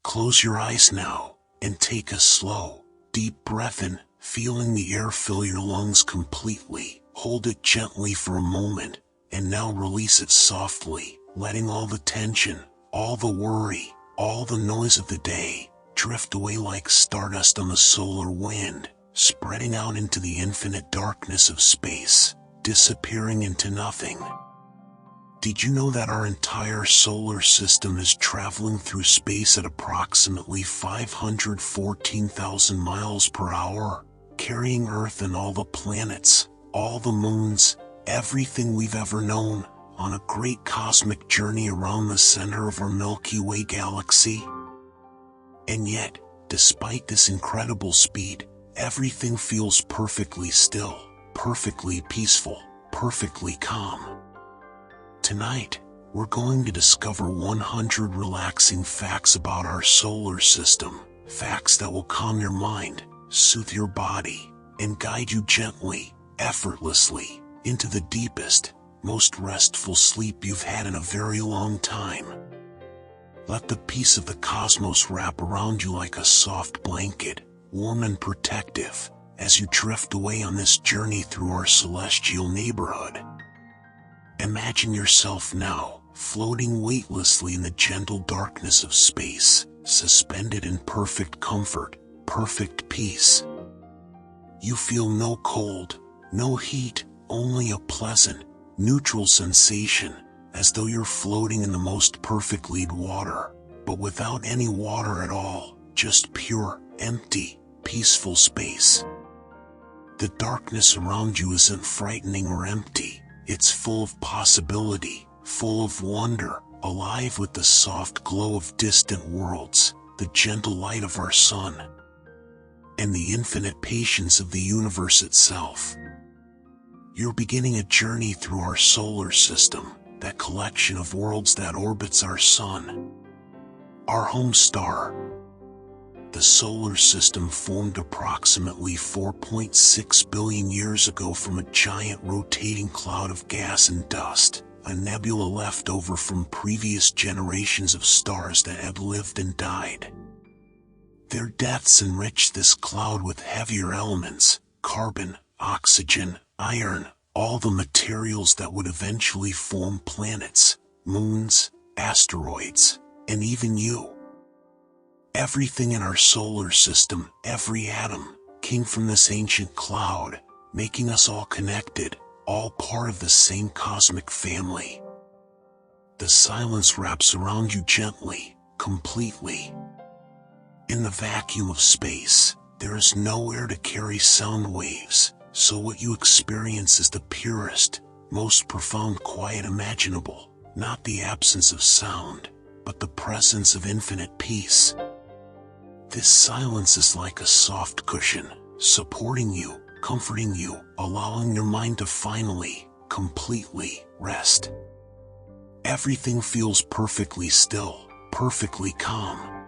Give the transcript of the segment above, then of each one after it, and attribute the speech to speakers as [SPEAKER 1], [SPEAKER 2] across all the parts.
[SPEAKER 1] Close your eyes now, and take a slow, deep breath in, feeling the air fill your lungs completely. Hold it gently for a moment, and now release it softly, letting all the tension, all the worry, all the noise of the day, drift away like stardust on the solar wind, spreading out into the infinite darkness of space, disappearing into nothing. Did you know that our entire solar system is traveling through space at approximately 514,000 miles per hour, carrying Earth and all the planets, all the moons, everything we've ever known, on a great cosmic journey around the center of our Milky Way galaxy? And yet, despite this incredible speed, everything feels perfectly still, perfectly peaceful, perfectly calm. Tonight, we're going to discover 100 relaxing facts about our solar system, facts that will calm your mind, soothe your body, and guide you gently, effortlessly, into the deepest, most restful sleep you've had in a very long time. Let the peace of the cosmos wrap around you like a soft blanket, warm and protective, as you drift away on this journey through our celestial neighborhood. Imagine yourself now, floating weightlessly in the gentle darkness of space, suspended in perfect comfort, perfect peace. You feel no cold, no heat, only a pleasant, neutral sensation, as though you're floating in the most perfectly water, but without any water at all, just pure, empty, peaceful space. The darkness around you isn't frightening or empty. It's full of possibility, full of wonder, alive with the soft glow of distant worlds, the gentle light of our sun, and the infinite patience of the universe itself. You're beginning a journey through our solar system, that collection of worlds that orbits our sun, our home star. The solar system formed approximately 4.6 billion years ago from a giant rotating cloud of gas and dust, a nebula left over from previous generations of stars that had lived and died. Their deaths enriched this cloud with heavier elements, carbon, oxygen, iron, all the materials that would eventually form planets, moons, asteroids, and even you. Everything in our solar system, every atom, came from this ancient cloud, making us all connected, all part of the same cosmic family. The silence wraps around you gently, completely. In the vacuum of space, there is nowhere to carry sound waves, so what you experience is the purest, most profound quiet imaginable, not the absence of sound, but the presence of infinite peace. This silence is like a soft cushion, supporting you, comforting you, allowing your mind to finally, completely, rest. Everything feels perfectly still, perfectly calm.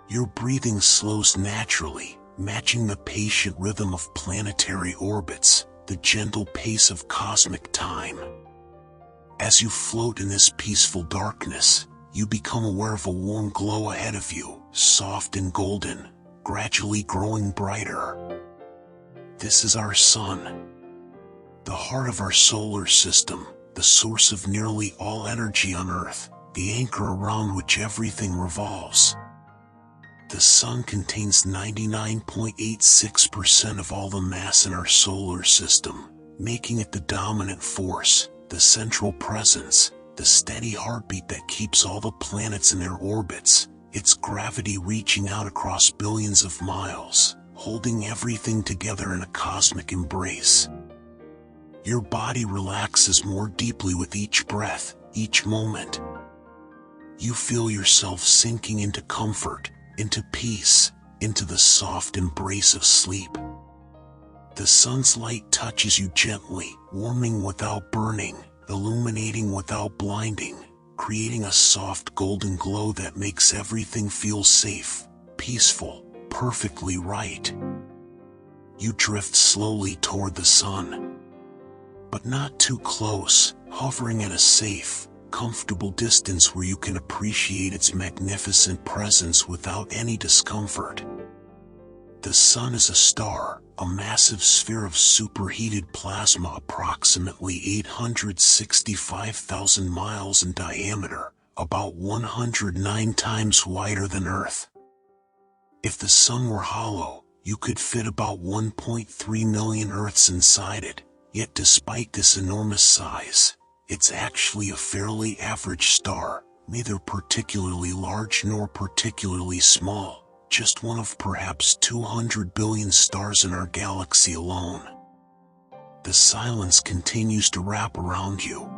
[SPEAKER 1] Your breathing slows naturally, matching the patient rhythm of planetary orbits, the gentle pace of cosmic time. As you float in this peaceful darkness, you become aware of a warm glow ahead of you, soft and golden, gradually growing brighter. This is our sun, the heart of our solar system, the source of nearly all energy on Earth, the anchor around which everything revolves. The sun contains 99.86% of all the mass in our solar system, making it the dominant force, the central presence, the steady heartbeat that keeps all the planets in their orbits, its gravity reaching out across billions of miles, holding everything together in a cosmic embrace. Your body relaxes more deeply with each breath, each moment. You feel yourself sinking into comfort, into peace, into the soft embrace of sleep. The sun's light touches you gently, warming without burning, illuminating without blinding, creating a soft golden glow that makes everything feel safe, peaceful, perfectly right. You drift slowly toward the sun, but not too close, hovering at a safe, comfortable distance where you can appreciate its magnificent presence without any discomfort. The Sun is a star, a massive sphere of superheated plasma approximately 865,000 miles in diameter, about 109 times wider than Earth. If the Sun were hollow, you could fit about 1.3 million Earths inside it, yet despite this enormous size, it's actually a fairly average star, neither particularly large nor particularly small. Just one of perhaps 200 billion stars in our galaxy alone. The silence continues to wrap around you.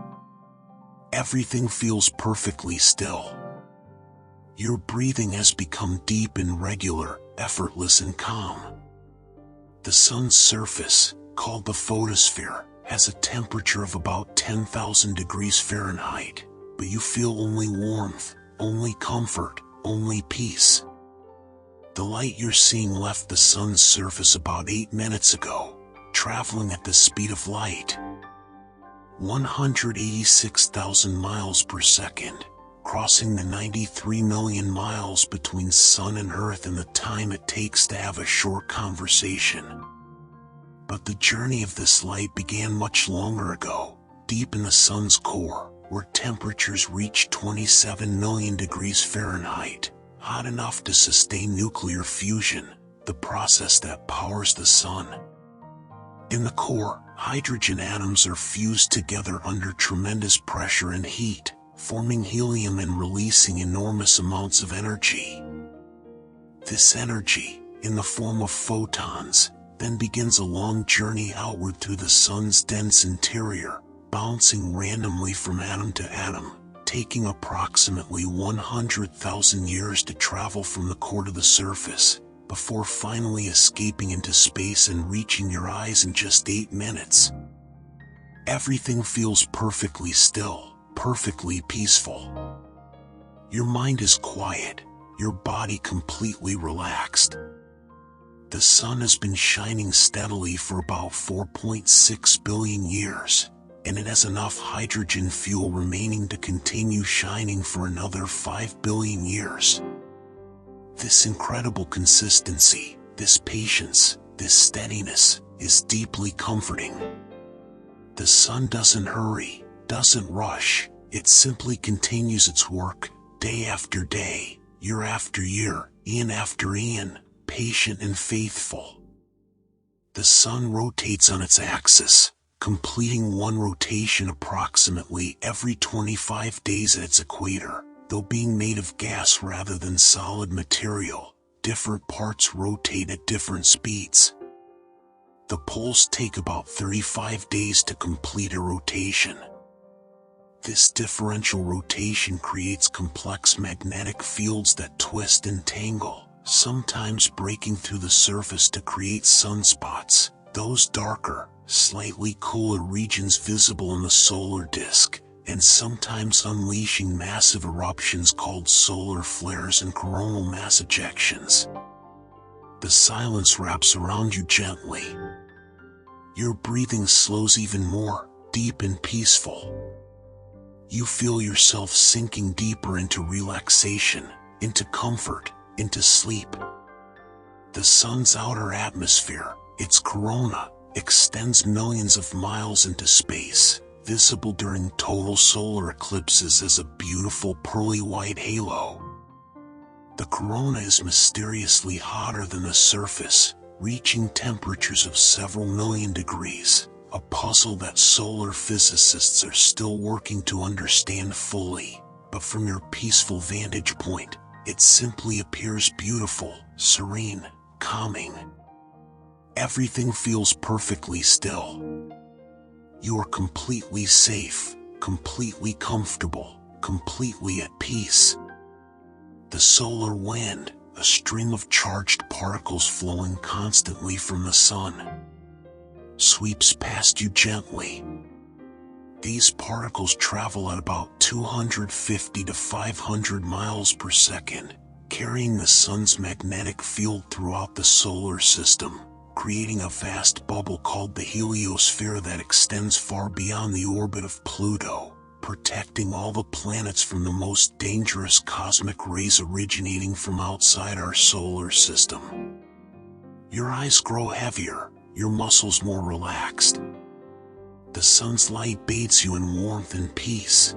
[SPEAKER 1] Everything feels perfectly still. Your breathing has become deep and regular, effortless and calm. The Sun's surface, called the photosphere, has a temperature of about 10,000 degrees Fahrenheit, but you feel only warmth, only comfort, only peace. The light you're seeing left the Sun's surface about 8 minutes ago, traveling at the speed of light. 186,000 miles per second, crossing the 93 million miles between Sun and Earth in the time it takes to have a short conversation. But the journey of this light began much longer ago, deep in the Sun's core, where temperatures reach 27 million degrees Fahrenheit. Hot enough to sustain nuclear fusion, the process that powers the Sun. In the core, hydrogen atoms are fused together under tremendous pressure and heat, forming helium and releasing enormous amounts of energy. This energy, in the form of photons, then begins a long journey outward through the Sun's dense interior, bouncing randomly from atom to atom, taking approximately 100,000 years to travel from the core to the surface, before finally escaping into space and reaching your eyes in just 8 minutes. Everything feels perfectly still, perfectly peaceful. Your mind is quiet, your body completely relaxed. The Sun has been shining steadily for about 4.6 billion years. And it has enough hydrogen fuel remaining to continue shining for another 5 billion years. This incredible consistency, this patience, this steadiness, is deeply comforting. The Sun doesn't hurry, doesn't rush, it simply continues its work, day after day, year after year, eon after eon, patient and faithful. The Sun rotates on its axis, completing one rotation approximately every 25 days at its equator. Though being made of gas rather than solid material, different parts rotate at different speeds. The poles take about 35 days to complete a rotation. This differential rotation creates complex magnetic fields that twist and tangle, sometimes breaking through the surface to create sunspots, those darker, slightly cooler regions visible in the solar disk, and sometimes unleashing massive eruptions called solar flares and coronal mass ejections. The silence wraps around you gently. Your breathing slows even more, deep and peaceful. You feel yourself sinking deeper into relaxation, into comfort, into sleep. The Sun's outer atmosphere, its corona, extends millions of miles into space, visible during total solar eclipses as a beautiful pearly white halo. The corona is mysteriously hotter than the surface, reaching temperatures of several million degrees, a puzzle that solar physicists are still working to understand fully, but from your peaceful vantage point, it simply appears beautiful, serene, calming. Everything feels perfectly still. You are completely safe, completely comfortable, completely at peace. The solar wind, a stream of charged particles flowing constantly from the Sun, sweeps past you gently. These particles travel at about 250 to 500 miles per second, carrying the Sun's magnetic field throughout the solar system, creating a vast bubble called the heliosphere that extends far beyond the orbit of Pluto, protecting all the planets from the most dangerous cosmic rays originating from outside our solar system. Your eyes grow heavier, your muscles more relaxed. The sun's light bathes you in warmth and peace.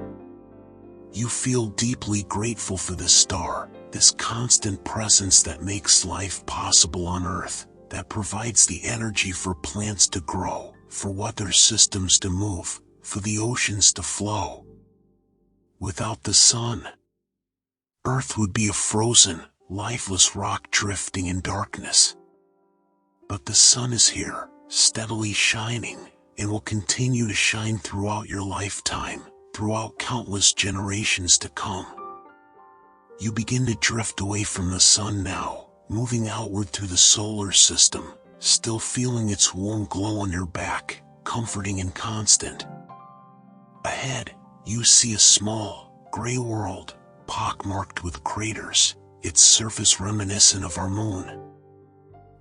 [SPEAKER 1] You feel deeply grateful for this star, this constant presence that makes life possible on Earth, that provides the energy for plants to grow, for weather systems to move, for the oceans to flow. Without the sun, Earth would be a frozen, lifeless rock drifting in darkness. But the sun is here, steadily shining, and will continue to shine throughout your lifetime, throughout countless generations to come. You begin to drift away from the sun now, moving outward through the solar system, still feeling its warm glow on your back, comforting and constant. Ahead, you see a small, gray world, pockmarked with craters, its surface reminiscent of our moon.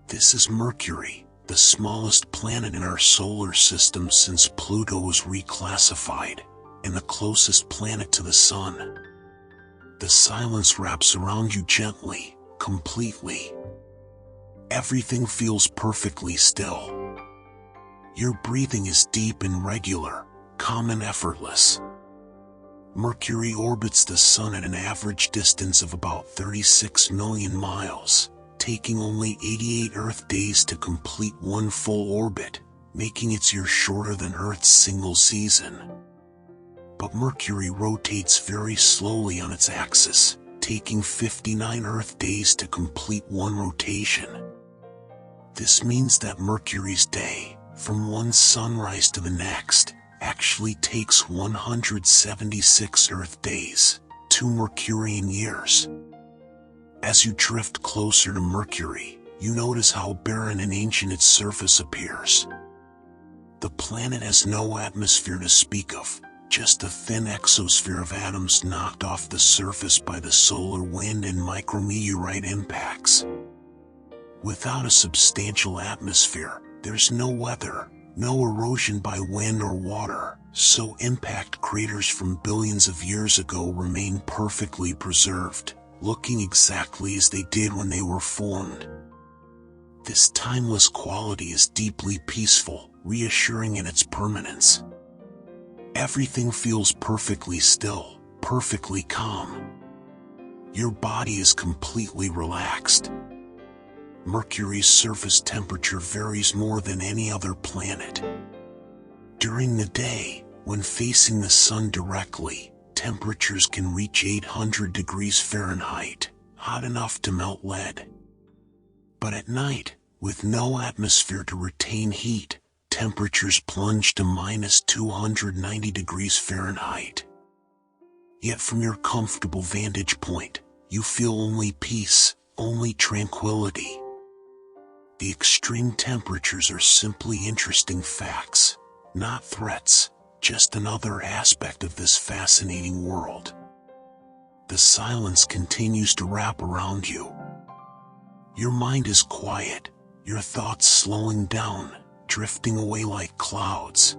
[SPEAKER 1] This is Mercury, the smallest planet in our solar system since Pluto was reclassified, and the closest planet to the sun. The silence wraps around you gently, completely. Everything feels perfectly still. Your breathing is deep and regular, calm and effortless. Mercury orbits the sun at an average distance of about 36 million miles, taking only 88 Earth days to complete one full orbit, making its year shorter than Earth's single season. But Mercury rotates very slowly on its axis, taking 59 Earth days to complete one rotation. This means that Mercury's day, from one sunrise to the next, actually takes 176 Earth days, 2 Mercurian years. As you drift closer to Mercury, you notice how barren and ancient its surface appears. The planet has no atmosphere to speak of, just a thin exosphere of atoms knocked off the surface by the solar wind and micrometeorite impacts. Without a substantial atmosphere, there's no weather, no erosion by wind or water, so impact craters from billions of years ago remain perfectly preserved, looking exactly as they did when they were formed. This timeless quality is deeply peaceful, reassuring in its permanence. Everything feels perfectly still, perfectly calm. Your body is completely relaxed. Mercury's surface temperature varies more than any other planet. During the day, when facing the sun directly, temperatures can reach 800 degrees Fahrenheit, hot enough to melt lead. But at night, with no atmosphere to retain heat, temperatures plunge to minus 290 degrees Fahrenheit. Yet from your comfortable vantage point, you feel only peace, only tranquility. The extreme temperatures are simply interesting facts, not threats, just another aspect of this fascinating world. The silence continues to wrap around you. Your mind is quiet, your thoughts slowing down, drifting away like clouds.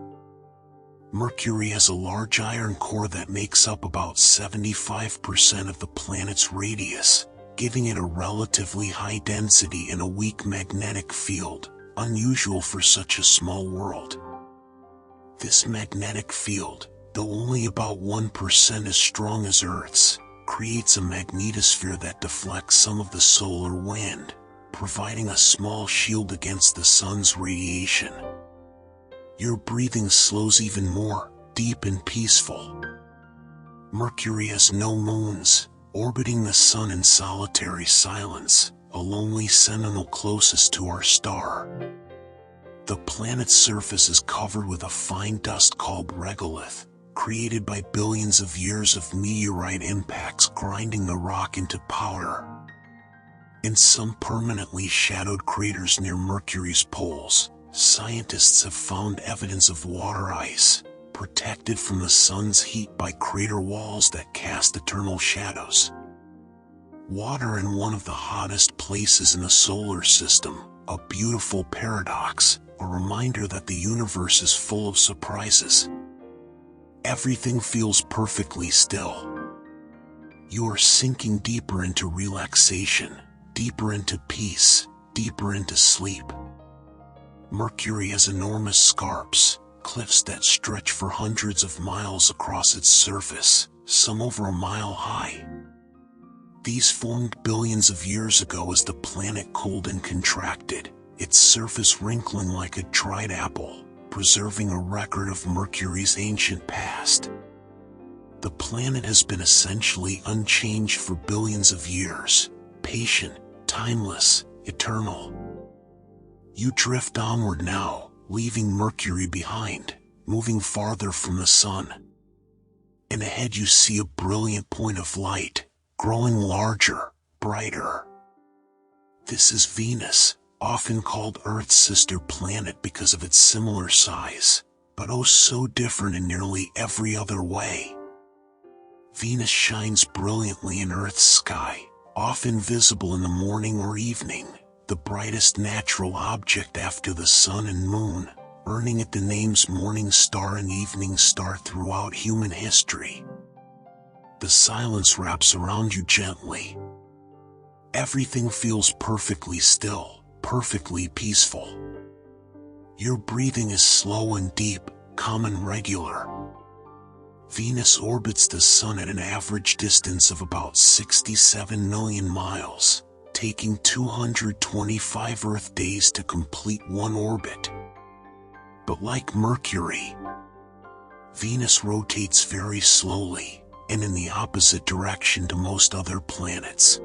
[SPEAKER 1] Mercury has a large iron core that makes up about 75% of the planet's radius, giving it a relatively high density and a weak magnetic field, unusual for such a small world. This magnetic field, though only about 1% as strong as Earth's, creates a magnetosphere that deflects some of the solar wind, providing a small shield against the sun's radiation. Your breathing slows even more, deep and peaceful. Mercury has no moons, orbiting the sun in solitary silence, a lonely sentinel closest to our star. The planet's surface is covered with a fine dust called regolith, created by billions of years of meteorite impacts grinding the rock into powder. In some permanently shadowed craters near Mercury's poles, scientists have found evidence of water ice, protected from the sun's heat by crater walls that cast eternal shadows. Water in one of the hottest places in the solar system, a beautiful paradox, a reminder that the universe is full of surprises. Everything feels perfectly still. You are sinking deeper into relaxation, deeper into peace, deeper into sleep. Mercury has enormous scarps, cliffs that stretch for hundreds of miles across its surface, some over a mile high. These formed billions of years ago as the planet cooled and contracted, its surface wrinkling like a dried apple, preserving a record of Mercury's ancient past. The planet has been essentially unchanged for billions of years, patient, timeless, eternal. You drift onward now, leaving Mercury behind, moving farther from the sun. And ahead you see a brilliant point of light, growing larger, brighter. This is Venus, often called Earth's sister planet because of its similar size, but oh so different in nearly every other way. Venus shines brilliantly in Earth's sky, often visible in the morning or evening, the brightest natural object after the sun and moon, earning it the names morning star and evening star throughout human history. The silence wraps around you gently. Everything feels perfectly still, perfectly peaceful. Your breathing is slow and deep, calm and regular. Venus orbits the Sun at an average distance of about 67 million miles, taking 225 Earth days to complete one orbit. But like Mercury, Venus rotates very slowly, and in the opposite direction to most other planets.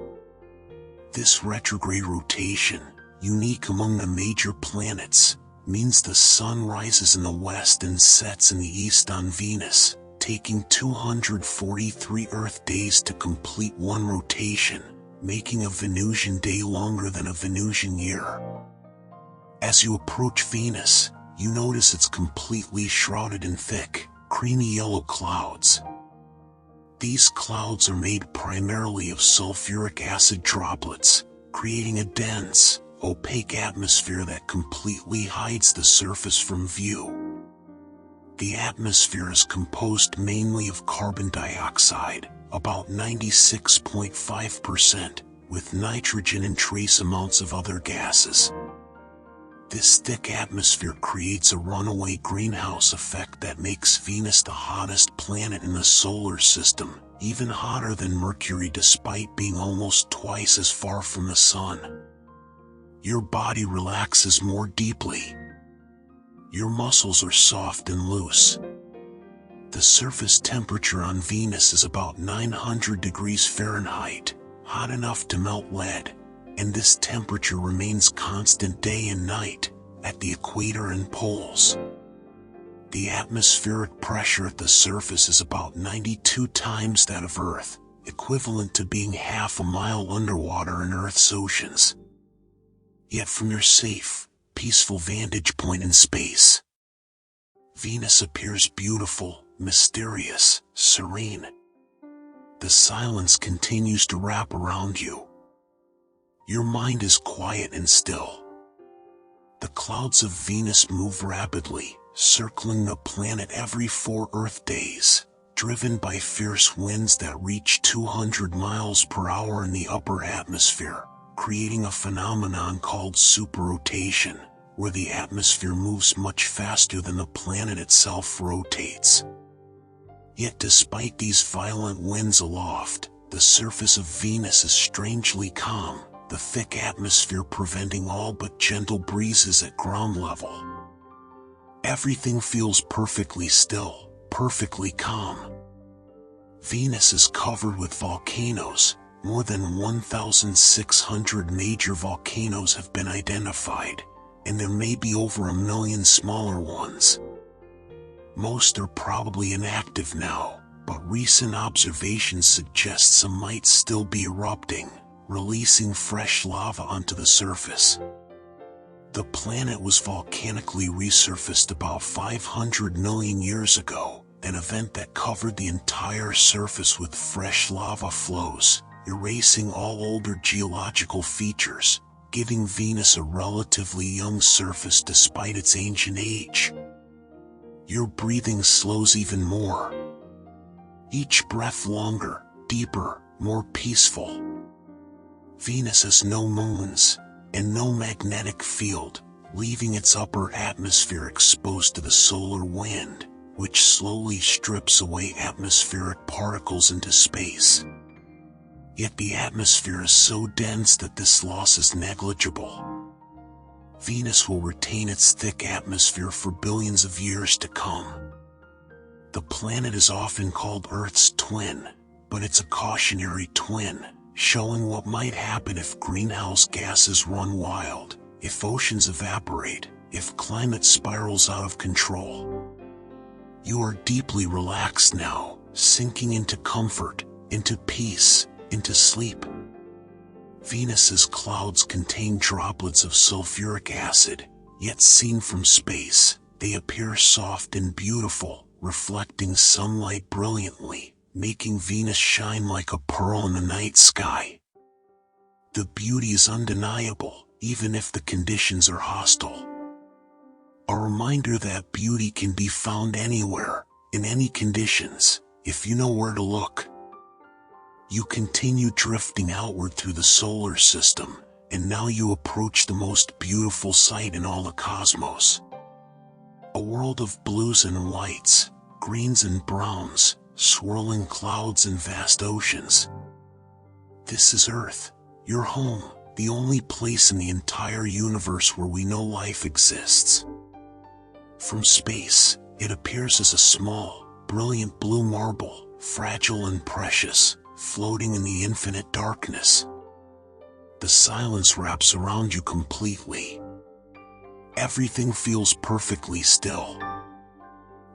[SPEAKER 1] This retrograde rotation, unique among the major planets, means the Sun rises in the west and sets in the east on Venus, taking 243 Earth days to complete one rotation, making a Venusian day longer than a Venusian year. As you approach Venus, you notice it's completely shrouded in thick, creamy yellow clouds. These clouds are made primarily of sulfuric acid droplets, creating a dense, opaque atmosphere that completely hides the surface from view. The atmosphere is composed mainly of carbon dioxide, about 96.5%, with nitrogen and trace amounts of other gases. This thick atmosphere creates a runaway greenhouse effect that makes Venus the hottest planet in the solar system, even hotter than Mercury despite being almost twice as far from the Sun. Your body relaxes more deeply. Your muscles are soft and loose. The surface temperature on Venus is about 900 degrees Fahrenheit, hot enough to melt lead, and this temperature remains constant day and night, at the equator and poles. The atmospheric pressure at the surface is about 92 times that of Earth, equivalent to being half a mile underwater in Earth's oceans. Yet from your safe, peaceful vantage point in space, Venus appears beautiful, mysterious, serene. The silence continues to wrap around you. Your mind is quiet and still. The clouds of Venus move rapidly, circling the planet every 4 Earth days, driven by fierce winds that reach 200 miles per hour in the upper atmosphere, creating a phenomenon called superrotation, where the atmosphere moves much faster than the planet itself rotates. Yet despite these violent winds aloft, the surface of Venus is strangely calm, the thick atmosphere preventing all but gentle breezes at ground level. Everything feels perfectly still, perfectly calm. Venus is covered with volcanoes. More than 1,600 major volcanoes have been identified, and there may be over 1 million smaller ones. Most are probably inactive now, but recent observations suggest some might still be erupting, releasing fresh lava onto the surface. The planet was volcanically resurfaced about 500 million years ago, an event that covered the entire surface with fresh lava flows, erasing all older geological features, giving Venus a relatively young surface despite its ancient age. Your breathing slows even more. Each breath longer, deeper, more peaceful. Venus has no moons, and no magnetic field, leaving its upper atmosphere exposed to the solar wind, which slowly strips away atmospheric particles into space. Yet the atmosphere is so dense that this loss is negligible. Venus will retain its thick atmosphere for billions of years to come. The planet is often called Earth's twin, but it's a cautionary twin, showing what might happen if greenhouse gases run wild, if oceans evaporate, if climate spirals out of control. You are deeply relaxed now, sinking into comfort, into peace, into sleep. Venus's clouds contain droplets of sulfuric acid, yet seen from space, they appear soft and beautiful, reflecting sunlight brilliantly, making Venus shine like a pearl in the night sky. The beauty is undeniable, even if the conditions are hostile. A reminder that beauty can be found anywhere, in any conditions, if you know where to look. You continue drifting outward through the solar system, and now you approach the most beautiful sight in all the cosmos. A world of blues and whites, greens and browns, swirling clouds and vast oceans. This is Earth, your home, the only place in the entire universe where we know life exists. From space, it appears as a small, brilliant blue marble, fragile and precious, floating in the infinite darkness. The silence wraps around you completely. Everything feels perfectly still.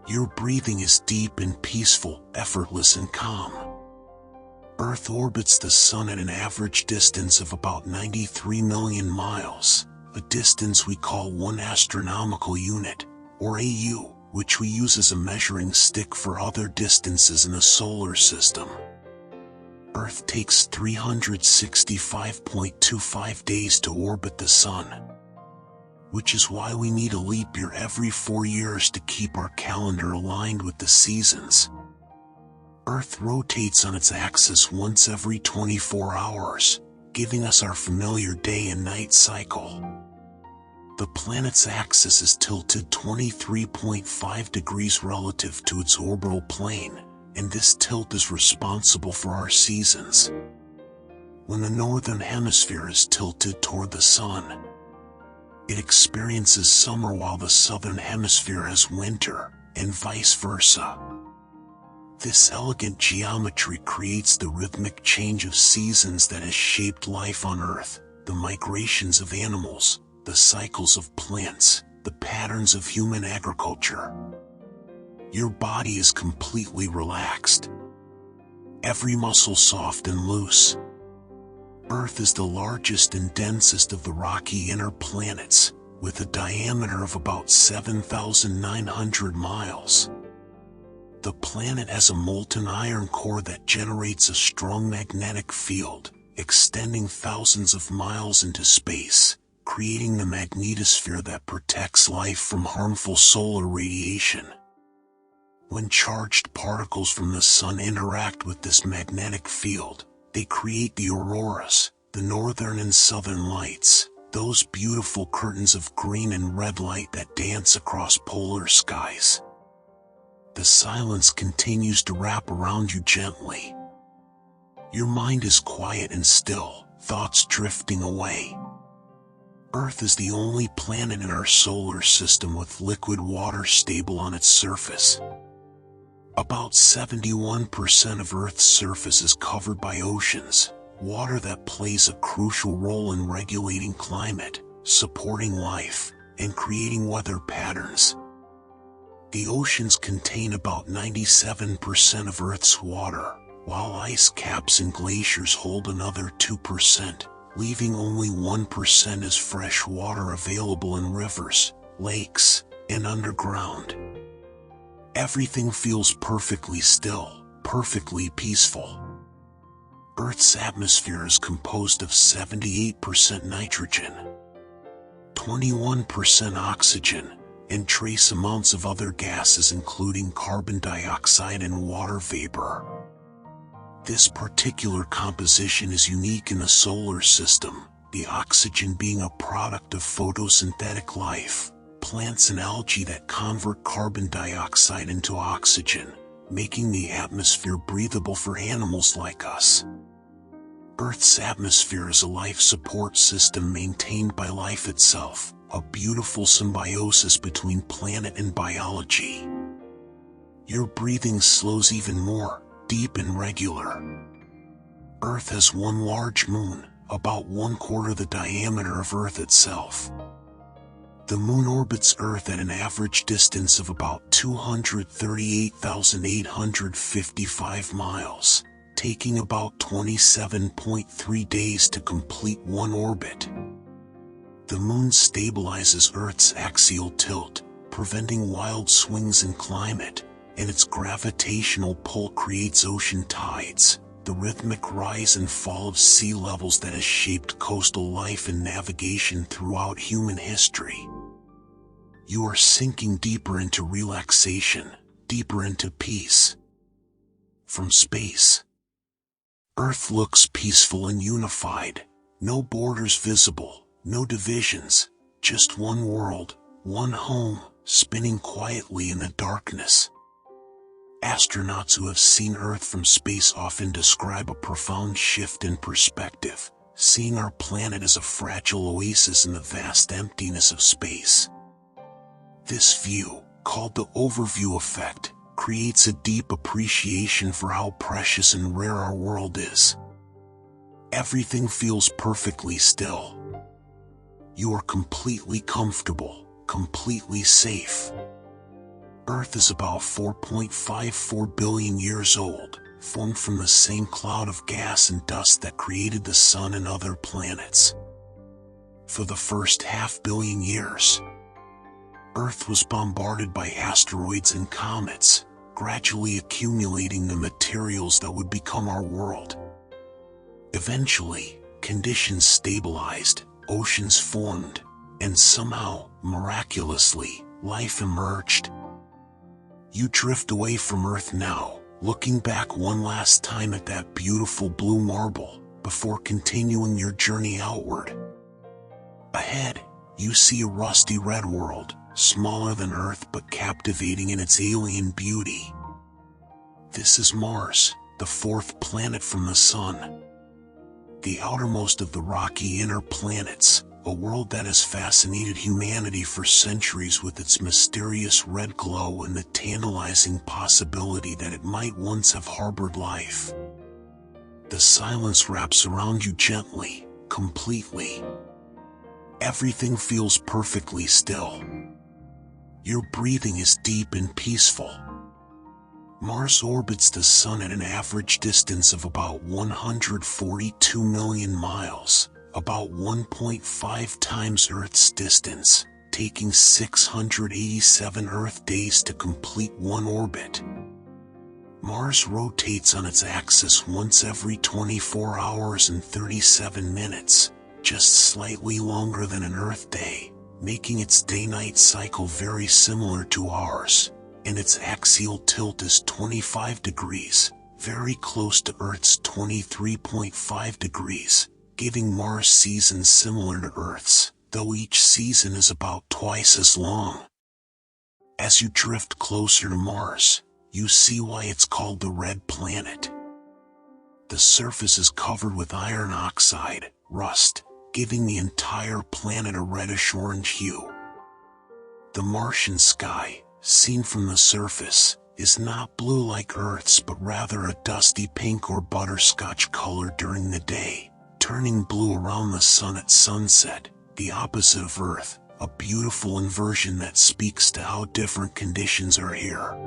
[SPEAKER 1] Your breathing is deep and peaceful, effortless and calm. Earth orbits the Sun at an average distance of about 93 million miles, a distance we call 1 astronomical unit, or AU, which we use as a measuring stick for other distances in the solar system. Earth takes 365.25 days to orbit the Sun, which is why we need a leap year every 4 years to keep our calendar aligned with the seasons. Earth rotates on its axis once every 24 hours, giving us our familiar day and night cycle. The planet's axis is tilted 23.5 degrees relative to its orbital plane, and this tilt is responsible for our seasons. When the northern hemisphere is tilted toward the Sun, it experiences summer while the southern hemisphere has winter, and vice versa. This elegant geometry creates the rhythmic change of seasons that has shaped life on Earth, the migrations of animals, the cycles of plants, the patterns of human agriculture. Your body is completely relaxed. Every muscle soft and loose. Earth is the largest and densest of the rocky inner planets, with a diameter of about 7,900 miles. The planet has a molten iron core that generates a strong magnetic field, extending thousands of miles into space, creating the magnetosphere that protects life from harmful solar radiation. When charged particles from the Sun interact with this magnetic field, they create the auroras, the northern and southern lights, those beautiful curtains of green and red light that dance across polar skies. The silence continues to wrap around you gently. Your mind is quiet and still, thoughts drifting away. Earth is the only planet in our solar system with liquid water stable on its surface. About 71% of Earth's surface is covered by oceans, water that plays a crucial role in regulating climate, supporting life, and creating weather patterns. The oceans contain about 97% of Earth's water, while ice caps and glaciers hold another 2%, leaving only 1% as fresh water available in rivers, lakes, and underground. Everything feels perfectly still, perfectly peaceful. Earth's atmosphere is composed of 78% nitrogen, 21% oxygen, and trace amounts of other gases including carbon dioxide and water vapor. This particular composition is unique in the solar system, the oxygen being a product of photosynthetic life, plants and algae that convert carbon dioxide into oxygen, making the atmosphere breathable for animals like us. Earth's atmosphere is a life support system maintained by life itself, a beautiful symbiosis between planet and biology. Your breathing slows even more, deep and regular. Earth has one large moon, about 1/4 the diameter of Earth itself. The moon orbits Earth at an average distance of about 238,855 miles, taking about 27.3 days to complete one orbit. The moon stabilizes Earth's axial tilt, preventing wild swings in climate, and its gravitational pull creates ocean tides, the rhythmic rise and fall of sea levels that has shaped coastal life and navigation throughout human history. You are sinking deeper into relaxation, deeper into peace. From space, Earth looks peaceful and unified, no borders visible, no divisions, just one world, one home, spinning quietly in the darkness. Astronauts who have seen Earth from space often describe a profound shift in perspective, seeing our planet as a fragile oasis in the vast emptiness of space. This view, called the overview effect, creates a deep appreciation for how precious and rare our world is. Everything feels perfectly still. You are completely comfortable, completely safe. Earth is about 4.54 billion years old, formed from the same cloud of gas and dust that created the Sun and other planets. For the first 500 million years, Earth was bombarded by asteroids and comets, gradually accumulating the materials that would become our world. Eventually, conditions stabilized, oceans formed, and somehow, miraculously, life emerged. You drift away from Earth now, looking back one last time at that beautiful blue marble, before continuing your journey outward. Ahead, you see a rusty red world, smaller than Earth but captivating in its alien beauty. This is Mars, the fourth planet from the Sun. The outermost of the rocky inner planets, a world that has fascinated humanity for centuries with its mysterious red glow and the tantalizing possibility that it might once have harbored life. The silence wraps around you gently, completely. Everything feels perfectly still. Your breathing is deep and peaceful. Mars orbits the Sun at an average distance of about 142 million miles, about 1.5 times Earth's distance, taking 687 Earth days to complete one orbit. Mars rotates on its axis once every 24 hours and 37 minutes, just slightly longer than an Earth day, making its day-night cycle very similar to ours, and its axial tilt is 25 degrees, very close to Earth's 23.5 degrees, giving Mars seasons similar to Earth's, though each season is about twice as long. As you drift closer to Mars, you see why it's called the Red Planet. The surface is covered with iron oxide, rust, giving the entire planet a reddish-orange hue. The Martian sky, seen from the surface, is not blue like Earth's but rather a dusty pink or butterscotch color during the day, turning blue around the Sun at sunset, the opposite of Earth, a beautiful inversion that speaks to how different conditions are here.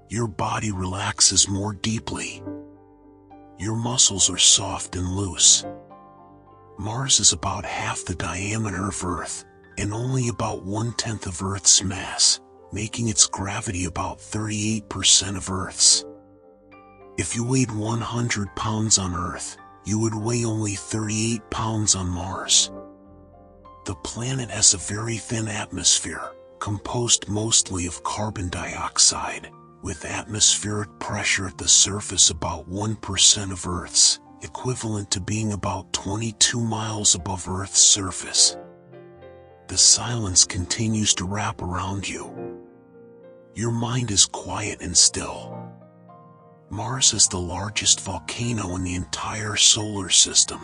[SPEAKER 1] Your body relaxes more deeply. Your muscles are soft and loose. Mars is about half the diameter of Earth, and only about 1/10 of Earth's mass, making its gravity about 38% of Earth's. If you weighed 100 pounds on Earth, you would weigh only 38 pounds on Mars. The planet has a very thin atmosphere, composed mostly of carbon dioxide, with atmospheric pressure at the surface about 1% of Earth's, equivalent to being about 22 miles above Earth's surface. The silence continues to wrap around you. Your mind is quiet and still. Mars is the largest volcano in the entire solar system.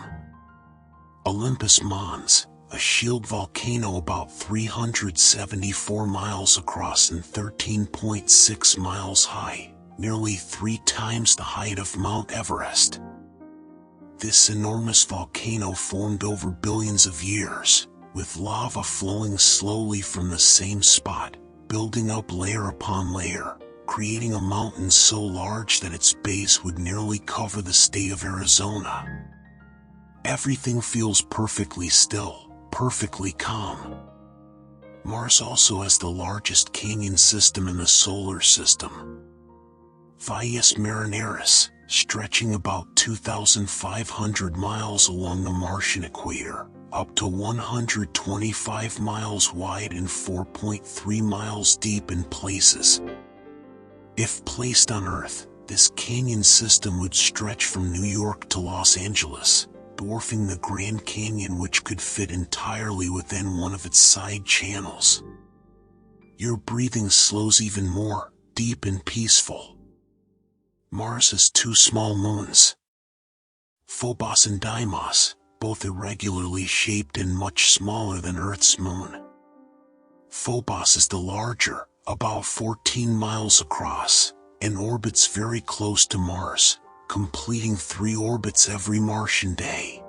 [SPEAKER 1] Olympus Mons, a shield volcano about 374 miles across and 13.6 miles high, nearly 3 times the height of Mount Everest. This enormous volcano formed over billions of years, with lava flowing slowly from the same spot, building up layer upon layer, creating a mountain so large that its base would nearly cover the state of Arizona. Everything feels perfectly still, perfectly calm. Mars also has the largest canyon system in the solar system. Valles Marineris, stretching about 2,500 miles along the Martian equator, up to 125 miles wide and 4.3 miles deep in places. If placed on Earth, this canyon system would stretch from New York to Los Angeles, dwarfing the Grand Canyon, which could fit entirely within one of its side channels. Your breathing slows even more, deep and peaceful. Mars has 2 small moons, Phobos and Deimos, both irregularly shaped and much smaller than Earth's moon. Phobos is the larger, about 14 miles across, and orbits very close to Mars, completing 3 orbits every Martian day.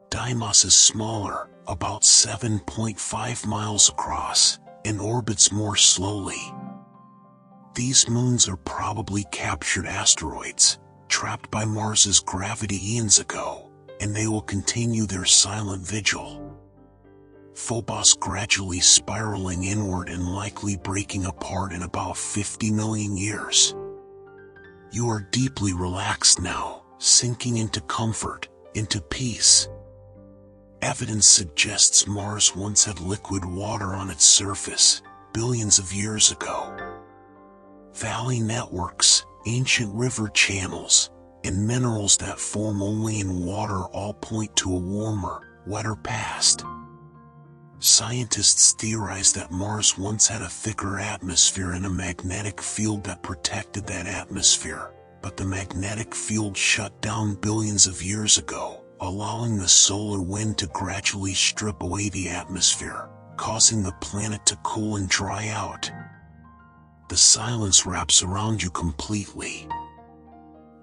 [SPEAKER 1] Deimos is smaller, about 7.5 miles across, and orbits more slowly. These moons are probably captured asteroids, trapped by Mars's gravity eons ago, and they will continue their silent vigil. Phobos gradually spiraling inward and likely breaking apart in about 50 million years. You are deeply relaxed now, sinking into comfort, into peace. Evidence suggests Mars once had liquid water on its surface, billions of years ago. Valley networks, ancient river channels, and minerals that form only in water all point to a warmer, wetter past. Scientists theorize that Mars once had a thicker atmosphere and a magnetic field that protected that atmosphere, but the magnetic field shut down billions of years ago, allowing the solar wind to gradually strip away the atmosphere, causing the planet to cool and dry out. The silence wraps around you completely.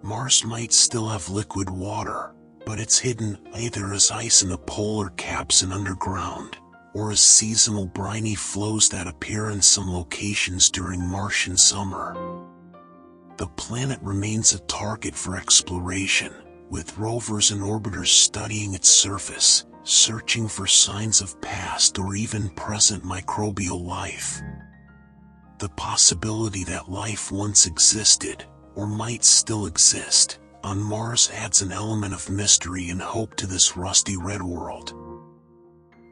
[SPEAKER 1] Mars might still have liquid water, but it's hidden either as ice in the polar caps and underground, or as seasonal briny flows that appear in some locations during Martian summer. The planet remains a target for exploration, with rovers and orbiters studying its surface, searching for signs of past or even present microbial life. The possibility that life once existed, or might still exist, on Mars adds an element of mystery and hope to this rusty red world.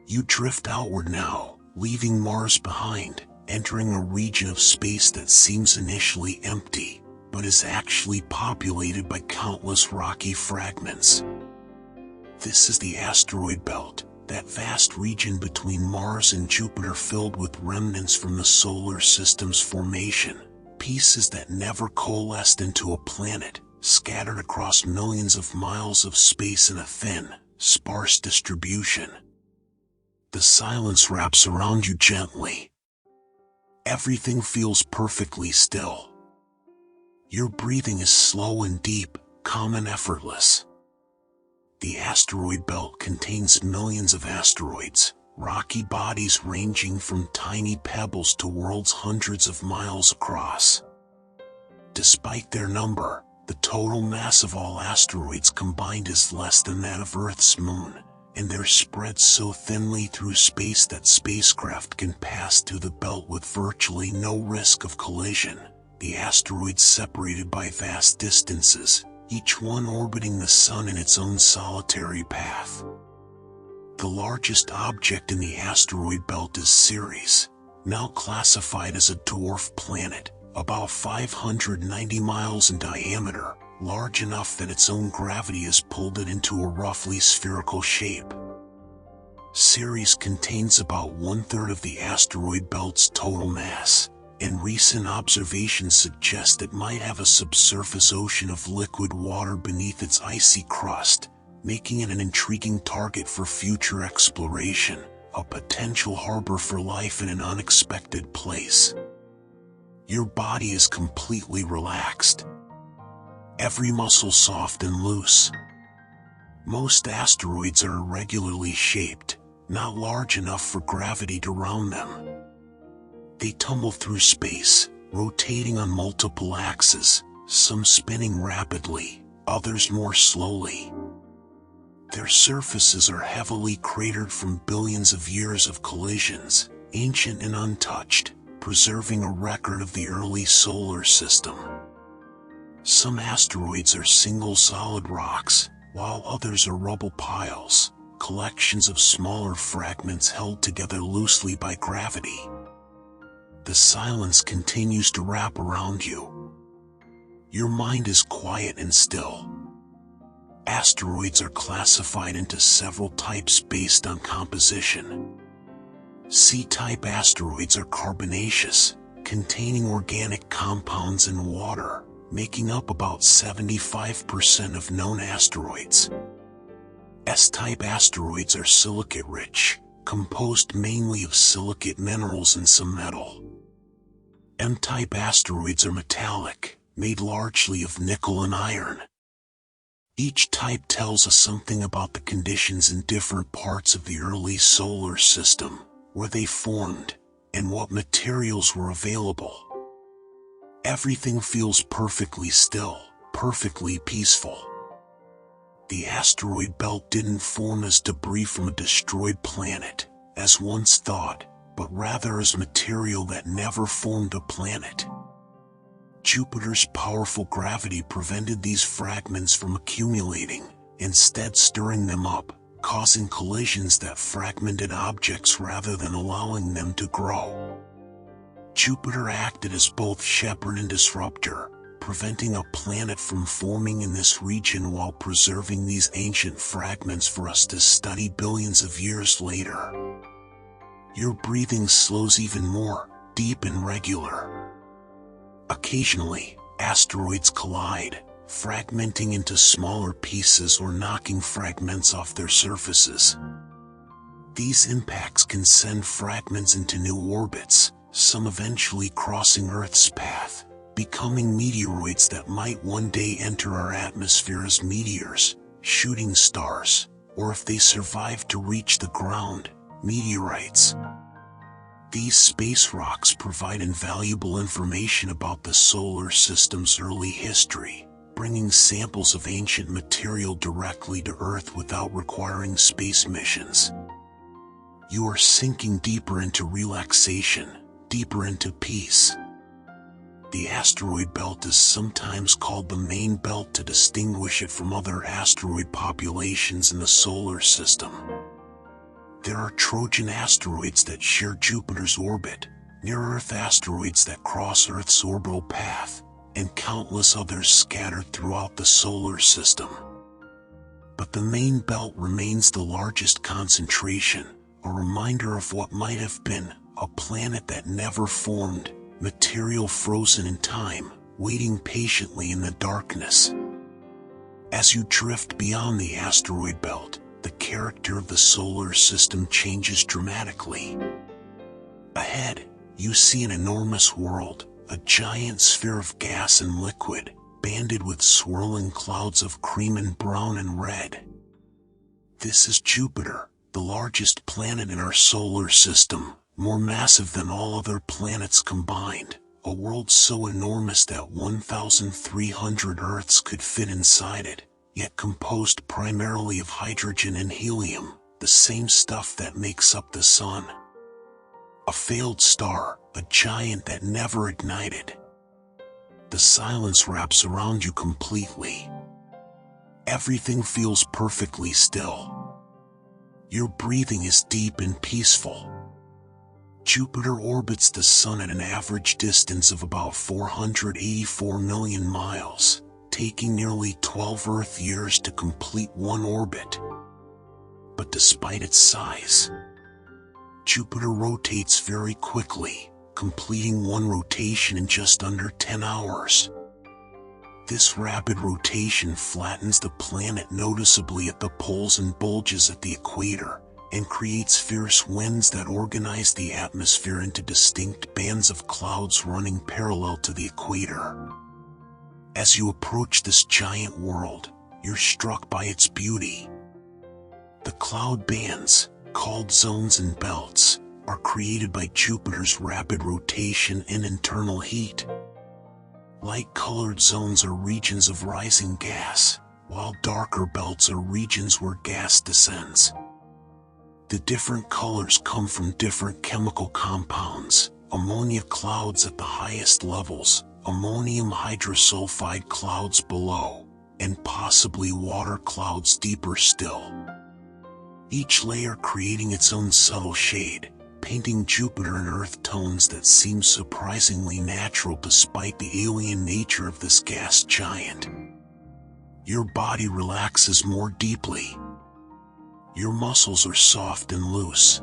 [SPEAKER 1] You drift outward now, leaving Mars behind, entering a region of space that seems initially empty, but is actually populated by countless rocky fragments. This is the asteroid belt, that vast region between Mars and Jupiter filled with remnants from the solar system's formation, pieces that never coalesced into a planet, scattered across millions of miles of space in a thin, sparse distribution. The silence wraps around you gently. Everything feels perfectly still. Your breathing is slow and deep, calm and effortless. The asteroid belt contains millions of asteroids, rocky bodies ranging from tiny pebbles to worlds hundreds of miles across. Despite their number, the total mass of all asteroids combined is less than that of Earth's moon, and they're spread so thinly through space that spacecraft can pass through the belt with virtually no risk of collision. The asteroids separated by vast distances, each one orbiting the Sun in its own solitary path. The largest object in the asteroid belt is Ceres, now classified as a dwarf planet, about 590 miles in diameter, large enough that its own gravity has pulled it into a roughly spherical shape. Ceres contains about 1/3 of the asteroid belt's total mass, and recent observations suggest it might have a subsurface ocean of liquid water beneath its icy crust, making it an intriguing target for future exploration, a potential harbor for life in an unexpected place. Your body is completely relaxed. Every muscle soft and loose. Most asteroids are irregularly shaped, not large enough for gravity to round them. They tumble through space, rotating on multiple axes, some spinning rapidly, others more slowly. Their surfaces are heavily cratered from billions of years of collisions, ancient and untouched, preserving a record of the early solar system. Some asteroids are single solid rocks, while others are rubble piles, collections of smaller fragments held together loosely by gravity. The silence continues to wrap around you. Your mind is quiet and still. Asteroids are classified into several types based on composition. C-type asteroids are carbonaceous, containing organic compounds in water, making up about 75% of known asteroids. S-type asteroids are silicate-rich, composed mainly of silicate minerals and some metal. M-type asteroids are metallic, made largely of nickel and iron. Each type tells us something about the conditions in different parts of the early solar system, where they formed, and what materials were available. Everything feels perfectly still, perfectly peaceful. The asteroid belt didn't form as debris from a destroyed planet, as once thought, but rather as material that never formed a planet. Jupiter's powerful gravity prevented these fragments from accumulating, instead stirring them up, causing collisions that fragmented objects rather than allowing them to grow. Jupiter acted as both shepherd and disruptor, preventing a planet from forming in this region while preserving these ancient fragments for us to study billions of years later. Your breathing slows even more, deep and regular. Occasionally, asteroids collide, fragmenting into smaller pieces or knocking fragments off their surfaces. These impacts can send fragments into new orbits, some eventually crossing Earth's path, becoming meteoroids that might one day enter our atmosphere as meteors, shooting stars, or if they survive to reach the ground, meteorites. These space rocks provide invaluable information about the solar system's early history, bringing samples of ancient material directly to Earth without requiring space missions. You are sinking deeper into relaxation, deeper into peace. The asteroid belt is sometimes called the main belt to distinguish it from other asteroid populations in the solar system. There are Trojan asteroids that share Jupiter's orbit, near-Earth asteroids that cross Earth's orbital path, and countless others scattered throughout the solar system. But the main belt remains the largest concentration, a reminder of what might have been, a planet that never formed, material frozen in time, waiting patiently in the darkness. As you drift beyond the asteroid belt, the character of the solar system changes dramatically. Ahead, you see an enormous world, a giant sphere of gas and liquid, banded with swirling clouds of cream and brown and red. This is Jupiter, the largest planet in our solar system, more massive than all other planets combined, a world so enormous that 1,300 Earths could fit inside it, yet composed primarily of hydrogen and helium, the same stuff that makes up the Sun. A failed star, a giant that never ignited. The silence wraps around you completely. Everything feels perfectly still. Your breathing is deep and peaceful. Jupiter orbits the Sun at an average distance of about 484 million miles, taking nearly 12 Earth years to complete one orbit. But despite its size, Jupiter rotates very quickly, completing one rotation in just under 10 hours. This rapid rotation flattens the planet noticeably at the poles and bulges at the equator, and creates fierce winds that organize the atmosphere into distinct bands of clouds running parallel to the equator. As you approach this giant world, you're struck by its beauty. The cloud bands, called zones and belts, are created by Jupiter's rapid rotation and internal heat. Light-colored zones are regions of rising gas, while darker belts are regions where gas descends. The different colors come from different chemical compounds: ammonia clouds at the highest levels, ammonium hydrosulfide clouds below, and possibly water clouds deeper still. Each layer creating its own subtle shade, painting Jupiter in earth tones that seem surprisingly natural despite the alien nature of this gas giant. Your body relaxes more deeply. Your muscles are soft and loose.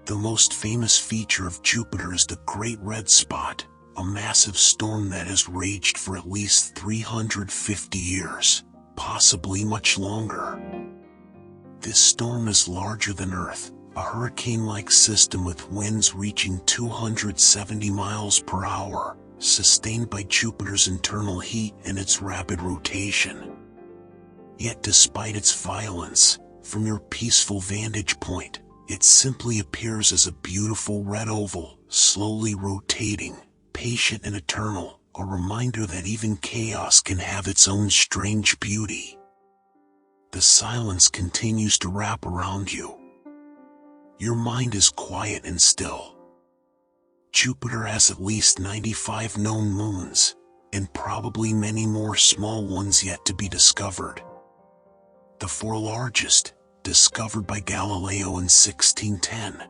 [SPEAKER 1] The most famous feature of Jupiter is the Great Red Spot, a massive storm that has raged for at least 350 years, possibly much longer. This storm is larger than Earth, a hurricane-like system with winds reaching 270 miles per hour, sustained by Jupiter's internal heat and its rapid rotation. Yet despite its violence, from your peaceful vantage point, it simply appears as a beautiful red oval, slowly rotating, patient and eternal, a reminder that even chaos can have its own strange beauty. The silence continues to wrap around you. Your mind is quiet and still. Jupiter has at least 95 known moons, and probably many more small ones yet to be discovered. The four largest, discovered by Galileo in 1610,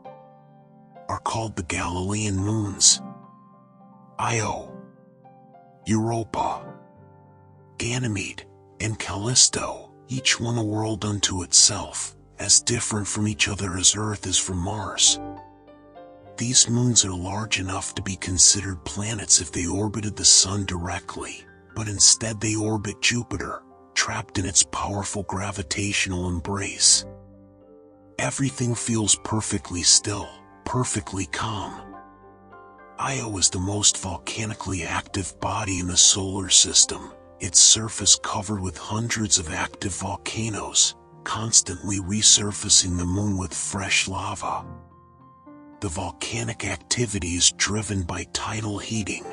[SPEAKER 1] are called the Galilean moons: Io, Europa, Ganymede, and Callisto, each one a world unto itself, as different from each other as Earth is from Mars. These moons are large enough to be considered planets if they orbited the Sun directly, but instead they orbit Jupiter, trapped in its powerful gravitational embrace. Everything feels perfectly still, perfectly calm. Io is the most volcanically active body in the solar system, its surface covered with hundreds of active volcanoes, constantly resurfacing the moon with fresh lava. The volcanic activity is driven by tidal heating.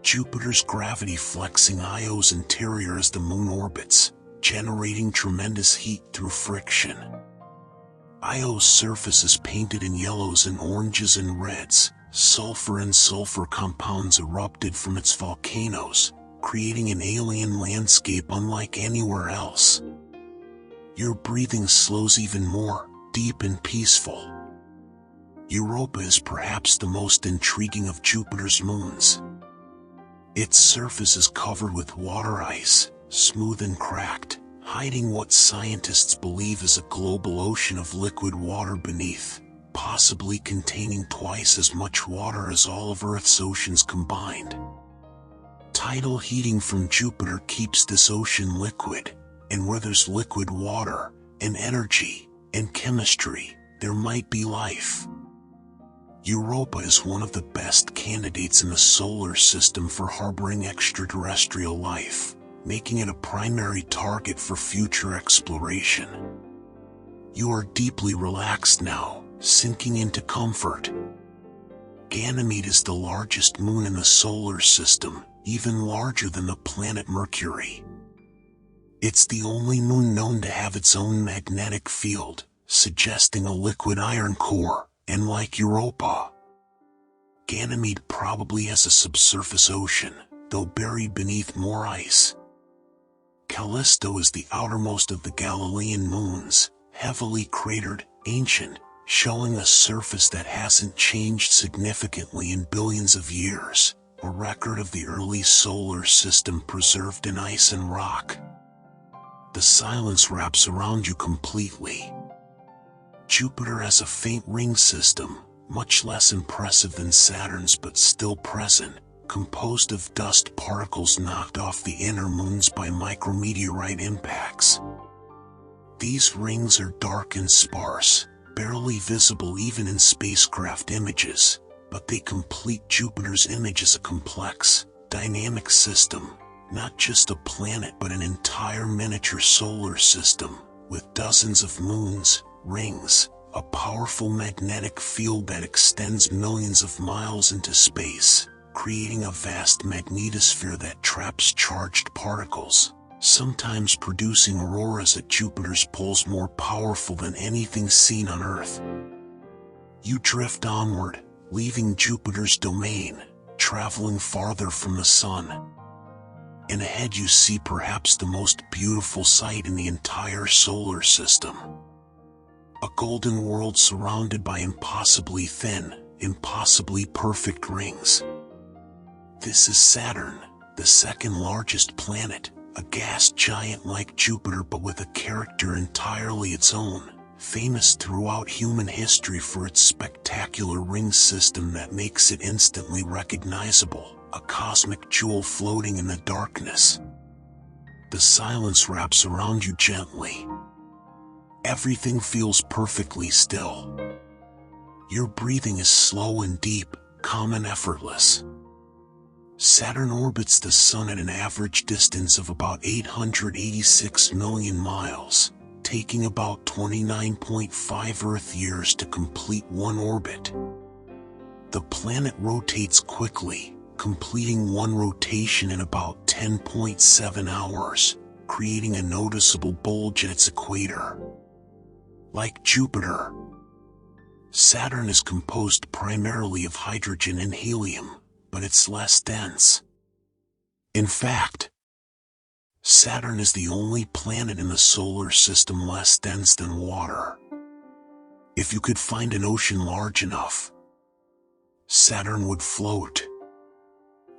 [SPEAKER 1] Jupiter's gravity flexing Io's interior as the moon orbits, generating tremendous heat through friction. Io's surface is painted in yellows and oranges and reds. Sulfur and sulfur compounds erupted from its volcanoes, creating an alien landscape unlike anywhere else. Your breathing slows even more, deep and peaceful. Europa is perhaps the most intriguing of Jupiter's moons. Its surface is covered with water ice, smooth and cracked, hiding what scientists believe is a global ocean of liquid water beneath, possibly containing twice as much water as all of Earth's oceans combined. Tidal heating from Jupiter keeps this ocean liquid, and where there's liquid water, and energy, and chemistry, there might be life. Europa is one of the best candidates in the solar system for harboring extraterrestrial life, making it a primary target for future exploration. You are deeply relaxed now, sinking into comfort. Ganymede is the largest moon in the solar system, even larger than the planet Mercury. It's the only moon known to have its own magnetic field, suggesting a liquid iron core, and like Europa, Ganymede probably has a subsurface ocean, though buried beneath more ice. Callisto is the outermost of the Galilean moons, heavily cratered, ancient, showing a surface that hasn't changed significantly in billions of years, a record of the early solar system preserved in ice and rock. The silence wraps around you completely. Jupiter has a faint ring system, much less impressive than Saturn's but still present, composed of dust particles knocked off the inner moons by micrometeorite impacts. These rings are dark and sparse, barely visible even in spacecraft images, but they complete Jupiter's image as a complex, dynamic system, not just a planet but an entire miniature solar system, with dozens of moons, rings, a powerful magnetic field that extends millions of miles into space, creating a vast magnetosphere that traps charged particles, sometimes producing auroras at Jupiter's poles more powerful than anything seen on Earth. You drift onward, leaving Jupiter's domain, traveling farther from the Sun. And ahead you see perhaps the most beautiful sight in the entire solar system. A golden world surrounded by impossibly thin, impossibly perfect rings. This is Saturn, the second largest planet, a gas giant like Jupiter but with a character entirely its own, famous throughout human history for its spectacular ring system that makes it instantly recognizable, a cosmic jewel floating in the darkness. The silence wraps around you gently. Everything feels perfectly still. Your breathing is slow and deep, calm and effortless. Saturn orbits the Sun at an average distance of about 886 million miles, taking about 29.5 Earth years to complete one orbit. The planet rotates quickly, completing one rotation in about 10.7 hours, creating a noticeable bulge at its equator. Like Jupiter, Saturn is composed primarily of hydrogen and helium, but it's less dense. In fact, Saturn is the only planet in the solar system less dense than water. If you could find an ocean large enough, Saturn would float.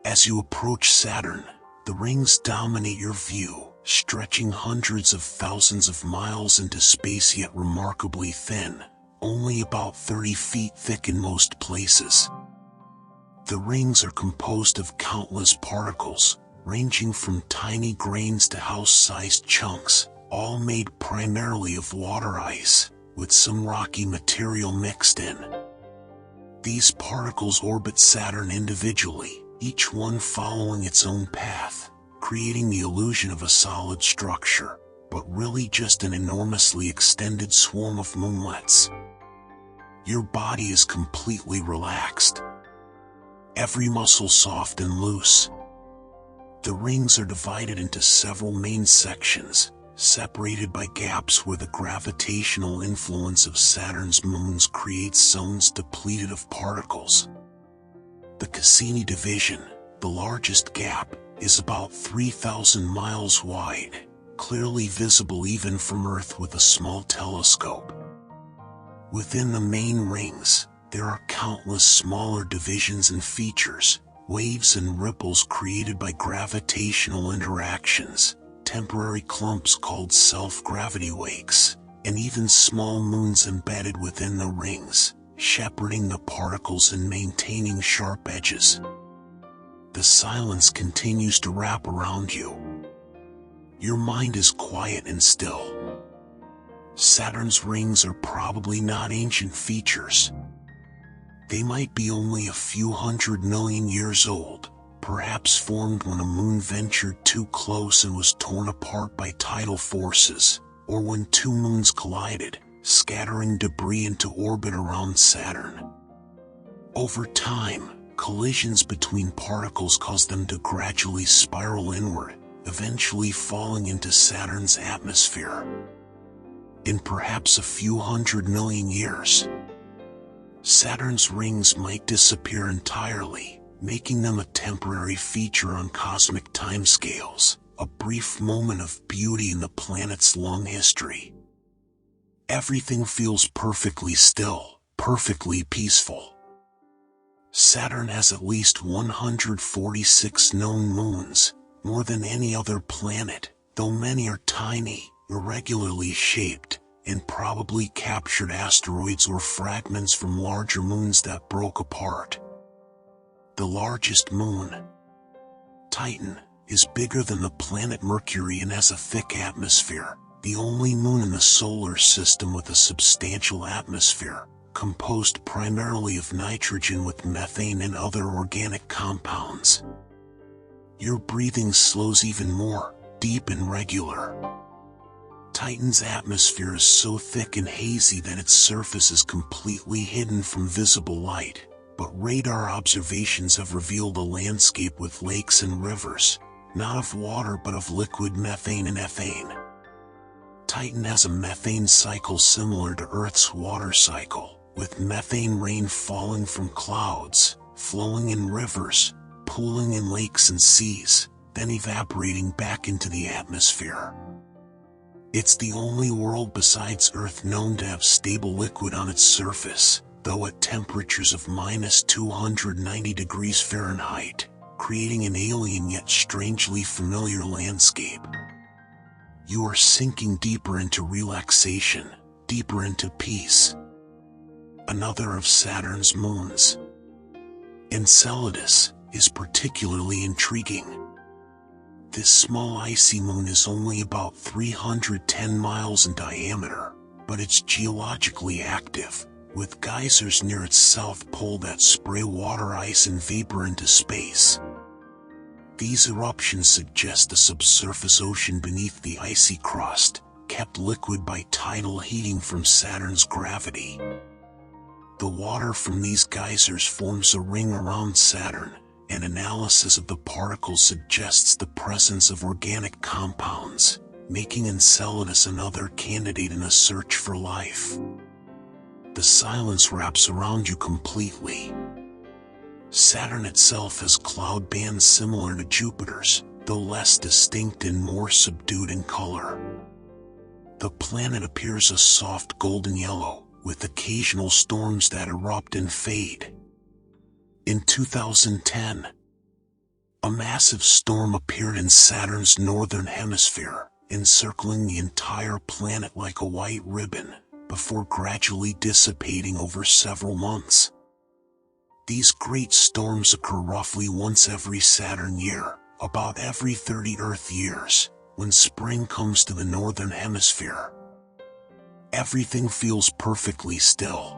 [SPEAKER 1] As you approach Saturn, the rings dominate your view, stretching hundreds of thousands of miles into space yet remarkably thin, only about 30 feet thick in most places. The rings are composed of countless particles, ranging from tiny grains to house-sized chunks, all made primarily of water ice, with some rocky material mixed in. These particles orbit Saturn individually, each one following its own path, creating the illusion of a solid structure, but really just an enormously extended swarm of moonlets. Your body is completely relaxed, every muscle soft and loose. The rings are divided into several main sections, separated by gaps where the gravitational influence of Saturn's moons creates zones depleted of particles. The Cassini division, the largest gap, is about 3,000 miles wide, clearly visible even from Earth with a small telescope. Within the main rings, there are countless smaller divisions and features, waves and ripples created by gravitational interactions, temporary clumps called self-gravity wakes, and even small moons embedded within the rings, shepherding the particles and maintaining sharp edges. The silence continues to wrap around you. Your mind is quiet and still. Saturn's rings are probably not ancient features. They might be only a few 100 million years old, perhaps formed when a moon ventured too close and was torn apart by tidal forces, or when two moons collided, scattering debris into orbit around Saturn. Over time, collisions between particles cause them to gradually spiral inward, eventually falling into Saturn's atmosphere. In perhaps a few 100 million years, Saturn's rings might disappear entirely, making them a temporary feature on cosmic timescales, a brief moment of beauty in the planet's long history. Everything feels perfectly still, perfectly peaceful. Saturn has at least 146 known moons, more than any other planet, though many are tiny, irregularly shaped, and probably captured asteroids or fragments from larger moons that broke apart. The largest moon, Titan, is bigger than the planet Mercury and has a thick atmosphere, the only moon in the solar system with a substantial atmosphere, composed primarily of nitrogen with methane and other organic compounds. Your breathing slows even more, deep and regular. Titan's atmosphere is so thick and hazy that its surface is completely hidden from visible light, but radar observations have revealed a landscape with lakes and rivers, not of water but of liquid methane and ethane. Titan has a methane cycle similar to Earth's water cycle, with methane rain falling from clouds, flowing in rivers, pooling in lakes and seas, then evaporating back into the atmosphere. It's the only world besides Earth known to have stable liquid on its surface, though at temperatures of -290 degrees Fahrenheit, creating an alien yet strangely familiar landscape. You are sinking deeper into relaxation, deeper into peace. Another of Saturn's moons, Enceladus, is particularly intriguing. This small icy moon is only about 310 miles in diameter, but it's geologically active, with geysers near its south pole that spray water ice and vapor into space. These eruptions suggest a subsurface ocean beneath the icy crust, kept liquid by tidal heating from Saturn's gravity. The water from these geysers forms a ring around Saturn, and analysis of the particles suggests the presence of organic compounds, making Enceladus another candidate in a search for life. The silence wraps around you completely. Saturn itself has cloud bands similar to Jupiter's, though less distinct and more subdued in color. The planet appears a soft golden yellow, with occasional storms that erupt and fade. In 2010, a massive storm appeared in Saturn's northern hemisphere, encircling the entire planet like a white ribbon, before gradually dissipating over several months. These great storms occur roughly once every Saturn year, about every 30 Earth years, when spring comes to the northern hemisphere. Everything feels perfectly still.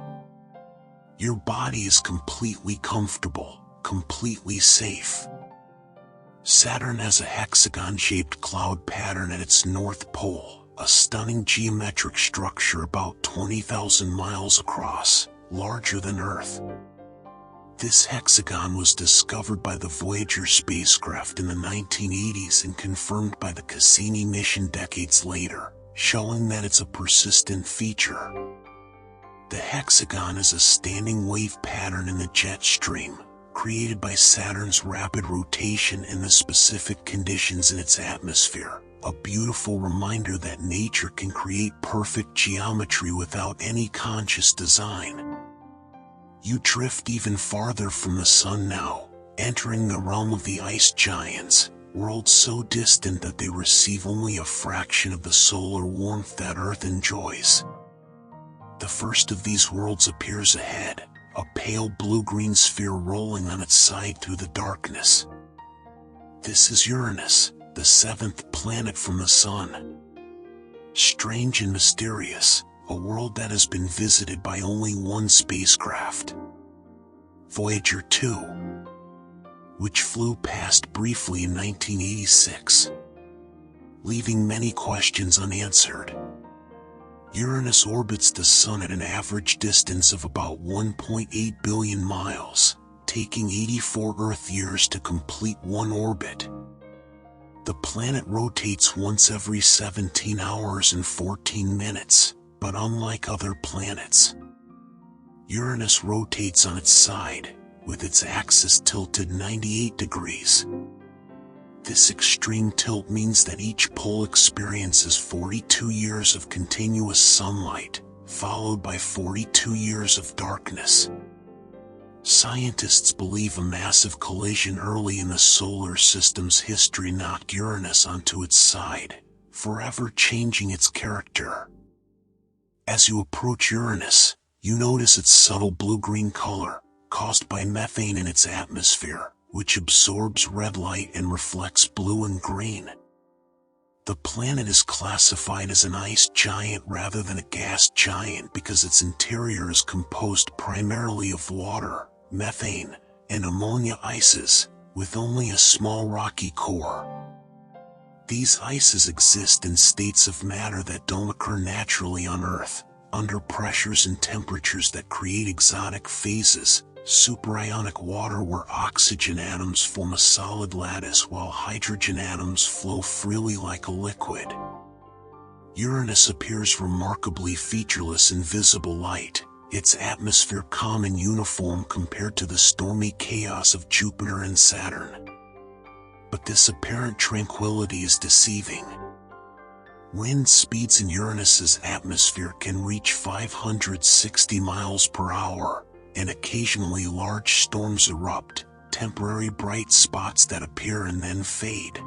[SPEAKER 1] Your body is completely comfortable, completely safe. Saturn has a hexagon-shaped cloud pattern at its north pole, a stunning geometric structure about 20,000 miles across, larger than Earth. This hexagon was discovered by the Voyager spacecraft in the 1980s and confirmed by the Cassini mission decades later, showing that it's a persistent feature. The hexagon is a standing wave pattern in the jet stream, created by Saturn's rapid rotation and the specific conditions in its atmosphere, a beautiful reminder that nature can create perfect geometry without any conscious design. You drift even farther from the sun now, entering the realm of the ice giants, worlds so distant that they receive only a fraction of the solar warmth that Earth enjoys. The first of these worlds appears ahead, a pale blue-green sphere rolling on its side through the darkness. This is Uranus, the seventh planet from the Sun. Strange and mysterious, a world that has been visited by only one spacecraft, Voyager 2, which flew past briefly in 1986, leaving many questions unanswered. Uranus orbits the Sun at an average distance of about 1.8 billion miles, taking 84 Earth years to complete one orbit. The planet rotates once every 17 hours and 14 minutes, but unlike other planets, Uranus rotates on its side, with its axis tilted 98 degrees. This extreme tilt means that each pole experiences 42 years of continuous sunlight, followed by 42 years of darkness. Scientists believe a massive collision early in the solar system's history knocked Uranus onto its side, forever changing its character. As you approach Uranus, you notice its subtle blue-green color, caused by methane in its atmosphere, which absorbs red light and reflects blue and green. The planet is classified as an ice giant rather than a gas giant because its interior is composed primarily of water, methane, and ammonia ices, with only a small rocky core. These ices exist in states of matter that don't occur naturally on Earth, under pressures and temperatures that create exotic phases, superionic water where oxygen atoms form a solid lattice while hydrogen atoms flow freely like a liquid. Uranus appears remarkably featureless in visible light, its atmosphere calm and uniform compared to the stormy chaos of Jupiter and Saturn. But this apparent tranquility is deceiving. Wind speeds in Uranus's atmosphere can reach 560 miles per hour, and occasionally large storms erupt, temporary bright spots that appear and then fade.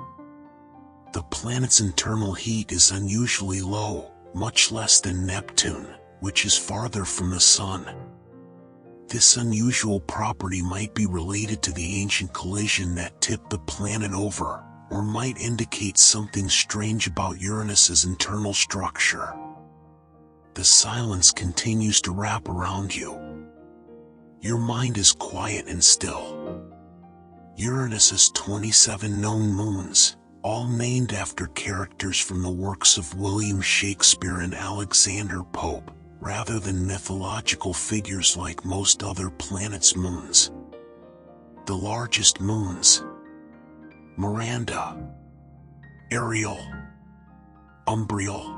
[SPEAKER 1] The planet's internal heat is unusually low, much less than Neptune, which is farther from the Sun. This unusual property might be related to the ancient collision that tipped the planet over, or might indicate something strange about Uranus's internal structure. The silence continues to wrap around you. Your mind is quiet and still. Uranus has 27 known moons, all named after characters from the works of William Shakespeare and Alexander Pope, rather than mythological figures like most other planets' moons. The largest moons: Miranda, Ariel, Umbriel,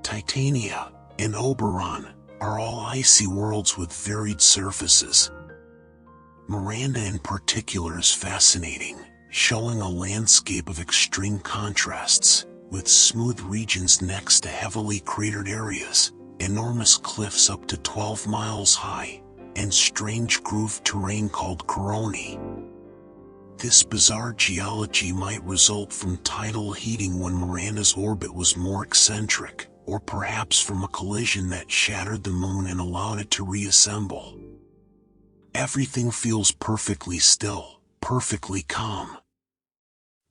[SPEAKER 1] Titania, and Oberon, are all icy worlds with varied surfaces. Miranda in particular is fascinating, showing a landscape of extreme contrasts, with smooth regions next to heavily cratered areas, enormous cliffs up to 12 miles high, and strange grooved terrain called coroni. This bizarre geology might result from tidal heating when Miranda's orbit was more eccentric, or perhaps from a collision that shattered the moon and allowed it to reassemble. Everything feels perfectly still, perfectly calm.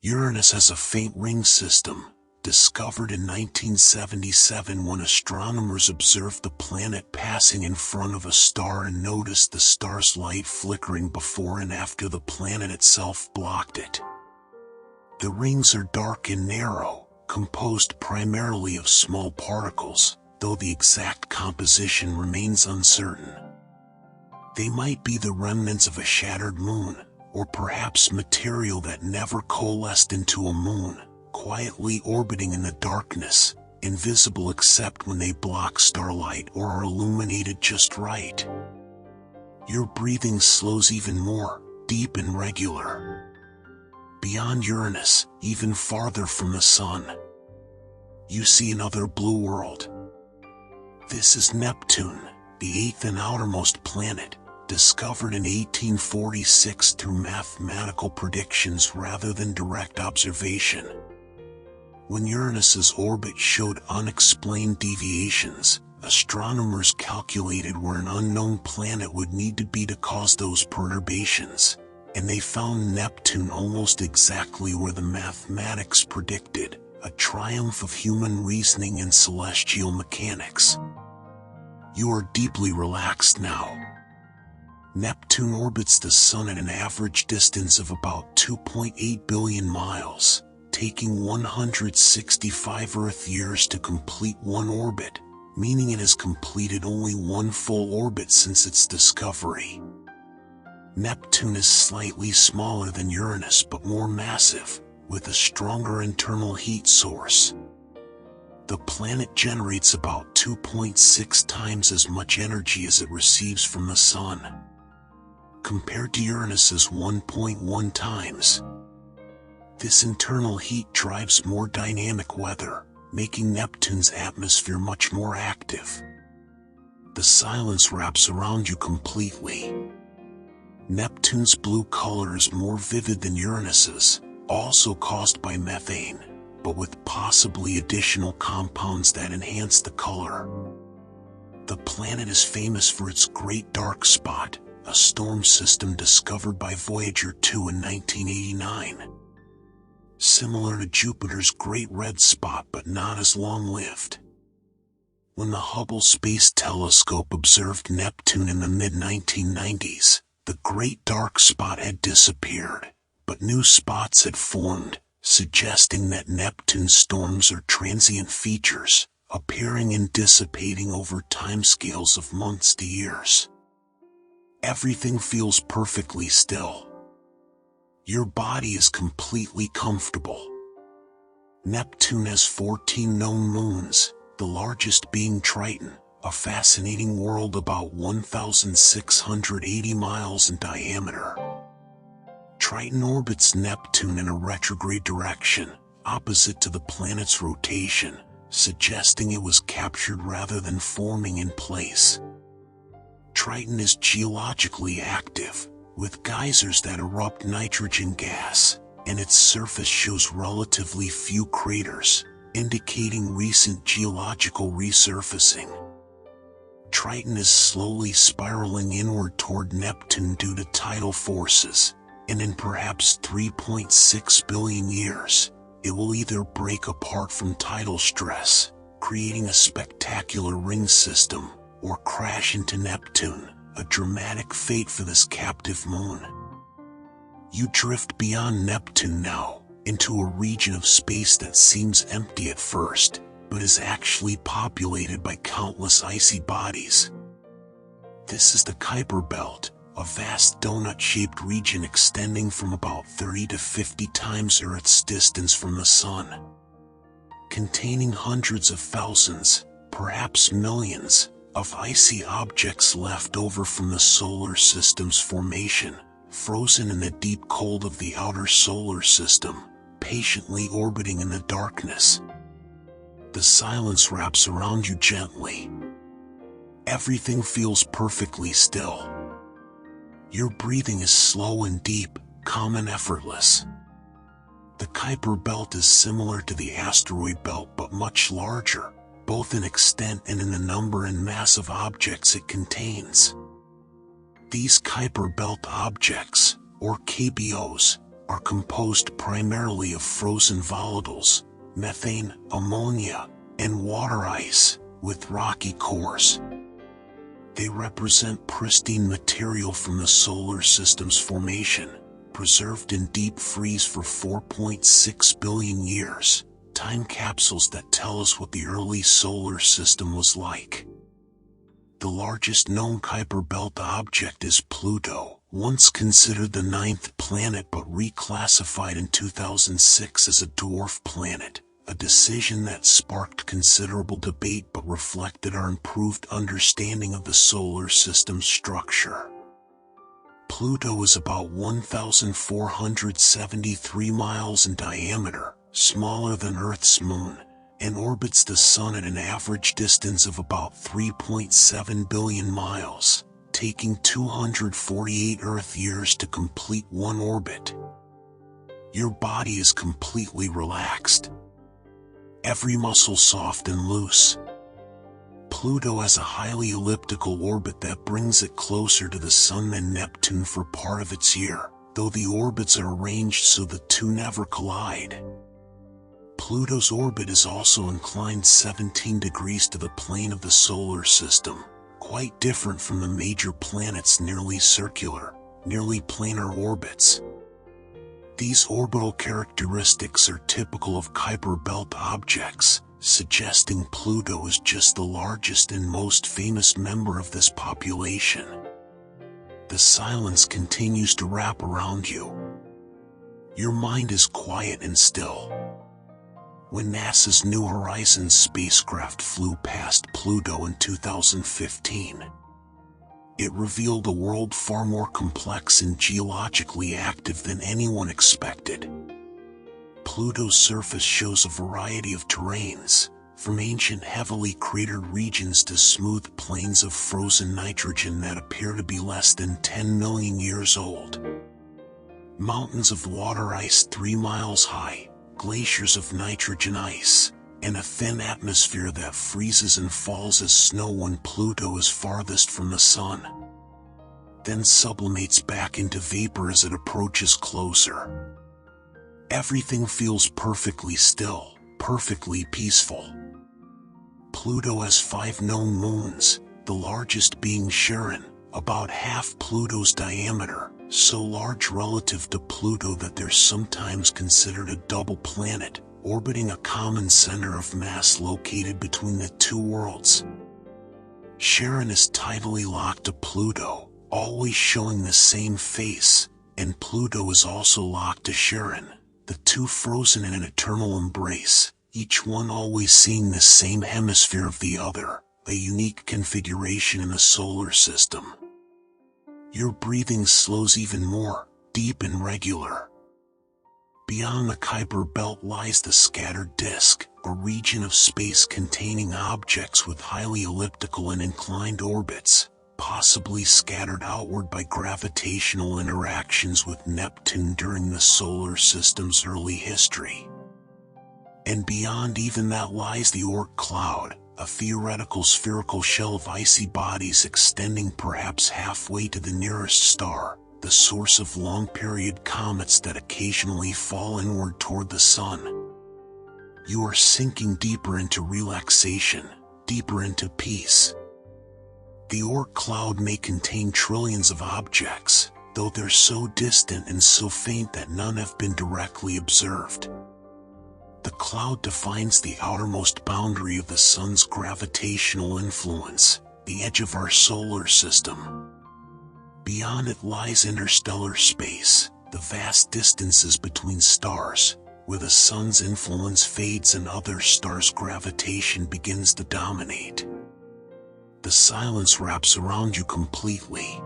[SPEAKER 1] Uranus has a faint ring system, discovered in 1977 when astronomers observed the planet passing in front of a star and noticed the star's light flickering before and after the planet itself blocked it. The rings are dark and narrow, composed primarily of small particles, though the exact composition remains uncertain. They might be the remnants of a shattered moon, or perhaps material that never coalesced into a moon, quietly orbiting in the darkness, invisible except when they block starlight or are illuminated just right. Your breathing slows even more, deep and regular. Beyond Uranus, even farther from the Sun, you see another blue world. This is Neptune, the eighth and outermost planet, discovered in 1846 through mathematical predictions rather than direct observation. When Uranus's orbit showed unexplained deviations, astronomers calculated where an unknown planet would need to be to cause those perturbations, and they found Neptune almost exactly where the mathematics predicted, a triumph of human reasoning and celestial mechanics. You are deeply relaxed now. Neptune orbits the Sun at an average distance of about 2.8 billion miles, taking 165 Earth years to complete one orbit, meaning it has completed only one full orbit since its discovery. Neptune is slightly smaller than Uranus but more massive, with a stronger internal heat source. The planet generates about 2.6 times as much energy as it receives from the Sun, compared to Uranus's 1.1 times. This internal heat drives more dynamic weather, making Neptune's atmosphere much more active. The silence wraps around you completely. Neptune's blue color is more vivid than Uranus's, also caused by methane, but with possibly additional compounds that enhance the color. The planet is famous for its Great Dark Spot, a storm system discovered by Voyager 2 in 1989. Similar to Jupiter's Great Red Spot but not as long-lived. When the Hubble Space Telescope observed Neptune in the mid-1990s, the Great Dark Spot had disappeared, but new spots had formed, suggesting that Neptune's storms are transient features, appearing and dissipating over timescales of months to years. Everything feels perfectly still. Your body is completely comfortable. Neptune has 14 known moons, the largest being Triton, a fascinating world about 1,680 miles in diameter. Triton orbits Neptune in a retrograde direction, opposite to the planet's rotation, suggesting it was captured rather than forming in place. Triton is geologically active, with geysers that erupt nitrogen gas, and its surface shows relatively few craters, indicating recent geological resurfacing. Triton is slowly spiraling inward toward Neptune due to tidal forces, and in perhaps 3.6 billion years, it will either break apart from tidal stress, creating a spectacular ring system, or crash into Neptune, a dramatic fate for this captive moon. You drift beyond Neptune now, into a region of space that seems empty at first, but is actually populated by countless icy bodies. This is the Kuiper Belt, a vast donut-shaped region extending from about 30 to 50 times Earth's distance from the Sun. Containing hundreds of thousands, perhaps millions, of icy objects left over from the solar system's formation, frozen in the deep cold of the outer solar system, patiently orbiting in the darkness. The silence wraps around you gently. Everything feels perfectly still. Your breathing is slow and deep, calm and effortless. The Kuiper Belt is similar to the asteroid belt but much larger, both in extent and in the number and mass of objects it contains. These Kuiper Belt objects, or KBOs, are composed primarily of frozen volatiles, methane, ammonia, and water ice, with rocky cores. They represent pristine material from the solar system's formation, preserved in deep freeze for 4.6 billion years, time capsules that tell us what the early solar system was like. The largest known Kuiper Belt object is Pluto, once considered the 9th planet but reclassified in 2006 as a dwarf planet, a decision that sparked considerable debate but reflected our improved understanding of the solar system's structure. Pluto is about 1,473 miles in diameter, smaller than Earth's moon, and orbits the Sun at an average distance of about 3.7 billion miles, taking 248 Earth years to complete one orbit. Your body is completely relaxed. Every muscle soft and loose. Pluto has a highly elliptical orbit that brings it closer to the Sun than Neptune for part of its year, though the orbits are arranged so the two never collide. Pluto's orbit is also inclined 17 degrees to the plane of the solar system, quite different from the major planets' nearly circular, nearly planar orbits. These orbital characteristics are typical of Kuiper Belt objects, suggesting Pluto is just the largest and most famous member of this population. The silence continues to wrap around you. Your mind is quiet and still. When NASA's New Horizons spacecraft flew past Pluto in 2015, it revealed a world far more complex and geologically active than anyone expected. Pluto's surface shows a variety of terrains, from ancient heavily cratered regions to smooth plains of frozen nitrogen that appear to be less than 10 million years old. Mountains of water ice 3 miles high, glaciers of nitrogen ice, and a thin atmosphere that freezes and falls as snow when Pluto is farthest from the sun, then sublimates back into vapor as it approaches closer. Everything feels perfectly still, perfectly peaceful. Pluto has 5 known moons, the largest being Charon, about half Pluto's diameter, so large relative to Pluto that they're sometimes considered a double planet, orbiting a common center of mass located between the two worlds. Charon is tidally locked to Pluto, always showing the same face, and Pluto is also locked to Charon, the two frozen in an eternal embrace, each one always seeing the same hemisphere of the other, a unique configuration in the solar system. Your breathing slows even more, deep and regular. Beyond the Kuiper belt lies the scattered disk, a region of space containing objects with highly elliptical and inclined orbits, possibly scattered outward by gravitational interactions with Neptune during the solar system's early history. And beyond even that lies the Oort cloud, a theoretical spherical shell of icy bodies extending perhaps halfway to the nearest star, the source of long-period comets that occasionally fall inward toward the sun. You are sinking deeper into relaxation, deeper into peace. The Oort cloud may contain trillions of objects, though they're so distant and so faint that none have been directly observed. The cloud defines the outermost boundary of the sun's gravitational influence, the edge of our solar system. Beyond it lies interstellar space, the vast distances between stars, where the sun's influence fades and other stars' gravitation begins to dominate. The silence wraps around you completely.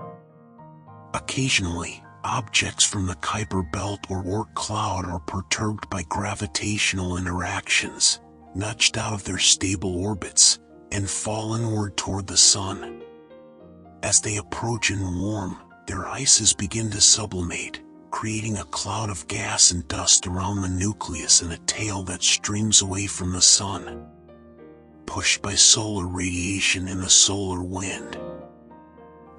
[SPEAKER 1] Occasionally, objects from the Kuiper belt or Oort cloud are perturbed by gravitational interactions, nudged out of their stable orbits, and fall inward toward the sun. As they approach and warm, their ices begin to sublimate, creating a cloud of gas and dust around the nucleus and a tail that streams away from the sun, pushed by solar radiation and the solar wind.